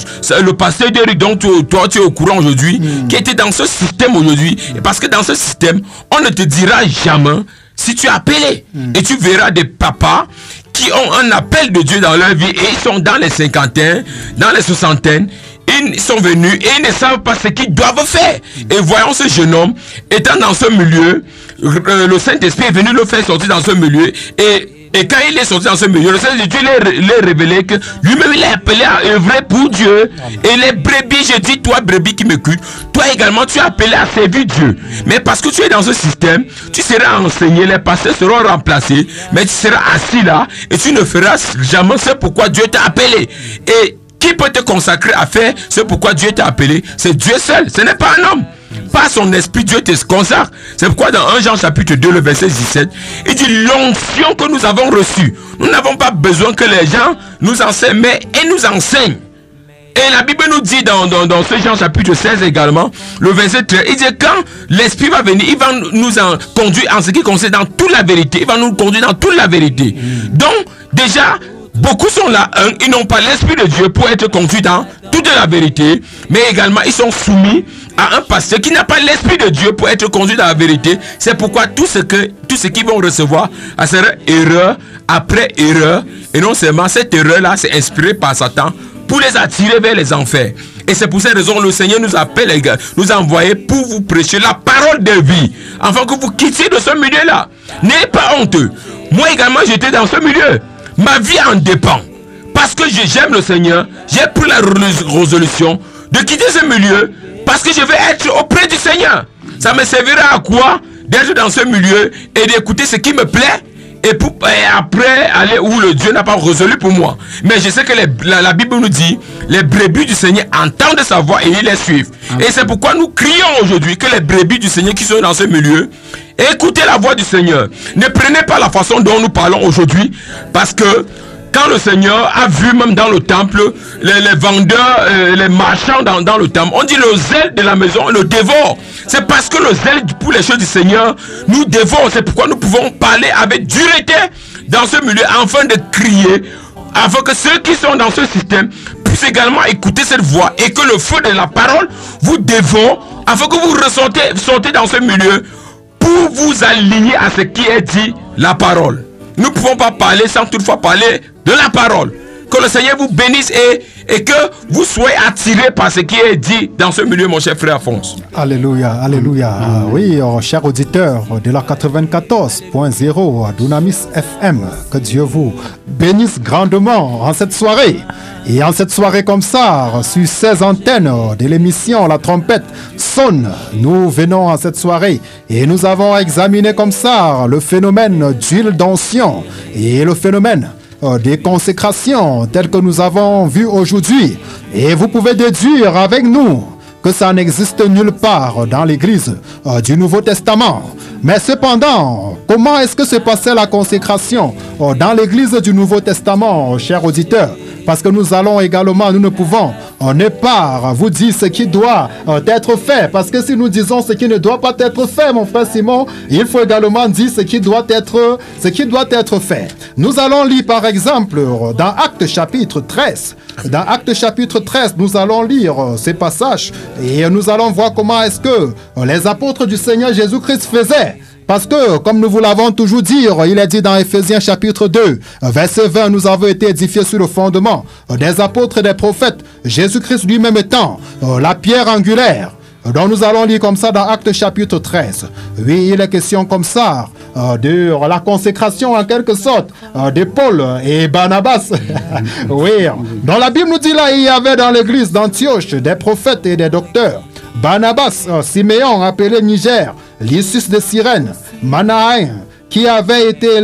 Speaker 3: le pasteur d'Eric, donc toi tu es au courant aujourd'hui, qui était dans ce système aujourd'hui. Parce que dans ce système, on ne te dira jamais si tu es appelé. Et tu verras des papas qui ont un appel de Dieu dans leur vie, et ils sont dans les cinquantaines, dans les soixantaines. Ils sont venus et ils ne savent pas ce qu'ils doivent faire. Et voyons ce jeune homme étant dans ce milieu, le Saint-Esprit est venu le faire sortir dans ce milieu. Et quand il est sorti dans ce milieu, le Saint-Esprit l'a révélé que lui-même il est appelé à œuvrer pour Dieu. Et les brebis, je dis, toi brebis qui m'écoutes, toi également tu es appelé à servir Dieu. Mais parce que tu es dans ce système, tu seras enseigné, les pasteurs seront remplacés, mais tu seras assis là et tu ne feras jamais ce pourquoi Dieu t'a appelé. Et qui peut te consacrer à faire ce pourquoi Dieu t'a appelé? C'est Dieu seul, ce n'est pas un homme. Par son esprit, Dieu te consacre. C'est pourquoi dans 1 Jean chapitre 2, le verset 17, il dit l'onction que nous avons reçue. Nous n'avons pas besoin que les gens nous enseignent, mais ils nous enseignent. Et la Bible nous dit dans ce Jean chapitre 16 également, le verset 13, il dit quand l'Esprit va venir, il va nous conduire en ce qui concerne dans toute la vérité. Il va nous conduire dans toute la vérité. Donc, déjà, beaucoup sont là, ils n'ont pas l'Esprit de Dieu pour être conduits dans toute la vérité, mais également ils sont soumis à un pasteur qui n'a pas l'Esprit de Dieu pour être conduit dans la vérité. C'est pourquoi tout ce qu'ils vont recevoir sera erreur après erreur. Et non seulement cette erreur-là, c'est inspiré par Satan pour les attirer vers les enfers. Et c'est pour cette raison que le Seigneur nous appelle, les gars, nous a envoyés pour vous prêcher la parole de vie, afin que vous quittiez de ce milieu-là. N'ayez pas honte. Moi également, j'étais dans ce milieu. Ma vie en dépend. Parce que j'aime le Seigneur, j'ai pris la résolution de quitter ce milieu parce que je vais être auprès du Seigneur. Ça me servira à quoi d'être dans ce milieu et d'écouter ce qui me plaît et après aller où le Dieu n'a pas résolu pour moi. Mais je sais que la Bible nous dit les brebis du Seigneur entendent sa voix et ils les suivent. Et c'est pourquoi nous crions aujourd'hui que les brebis du Seigneur qui sont dans ce milieu, écoutez la voix du Seigneur. Ne prenez pas la façon dont nous parlons aujourd'hui, parce que quand le Seigneur a vu même dans le temple les vendeurs, les marchands dans le temple, on dit le zèle de la maison le dévore. C'est parce que le zèle pour les choses du Seigneur nous dévore. C'est pourquoi nous pouvons parler avec dureté dans ce milieu, afin de crier, afin que ceux qui sont dans ce système puissent également écouter cette voix et que le feu de la parole vous dévore, afin que vous sortez dans ce milieu pour vous aligner à ce qui est dit, la parole. Nous ne pouvons pas parler sans toutefois parler de la parole. Que le Seigneur vous bénisse et que vous soyez attirés par ce qui est dit dans ce milieu, mon cher frère Alphonse.
Speaker 2: Alléluia, alléluia. Oui, chers auditeurs de la 94.0 à Dunamis FM, que Dieu vous bénisse grandement en cette soirée. Et en cette soirée comme ça, sur 16 antennes de l'émission La Trompette sonne, nous venons en cette soirée et nous avons examiné comme ça le phénomène d'huile d'onction et le phénomène des consécrations telles que nous avons vu aujourd'hui. Et vous pouvez déduire avec nous que ça n'existe nulle part dans l'église du Nouveau Testament. Mais cependant, comment est-ce que se passait la consécration dans l'église du Nouveau Testament, chers auditeurs? Parce que nous allons également, nous ne pouvons ne pas vous dire ce qui doit être fait. Parce que si nous disons ce qui ne doit pas être fait, mon frère Simon, il faut également dire ce qui doit être fait. Nous allons lire par exemple dans Actes chapitre 13. Dans Actes chapitre 13, nous allons lire ces passages et nous allons voir comment est-ce que les apôtres du Seigneur Jésus-Christ faisaient. Parce que, comme nous vous l'avons toujours dit, il est dit dans Éphésiens chapitre 2, verset 20, nous avons été édifiés sur le fondement des apôtres et des prophètes, Jésus-Christ lui-même étant la pierre angulaire. Donc nous allons lire comme ça dans Actes chapitre 13. Oui, il est question comme ça de la consécration en quelque sorte de Paul et Barnabas. Oui, dans la Bible nous dit là, il y avait dans l'église d'Antioche des prophètes et des docteurs. Barnabas, Siméon appelé Niger, Lysis de Cyrène, Manaïn, qui avait été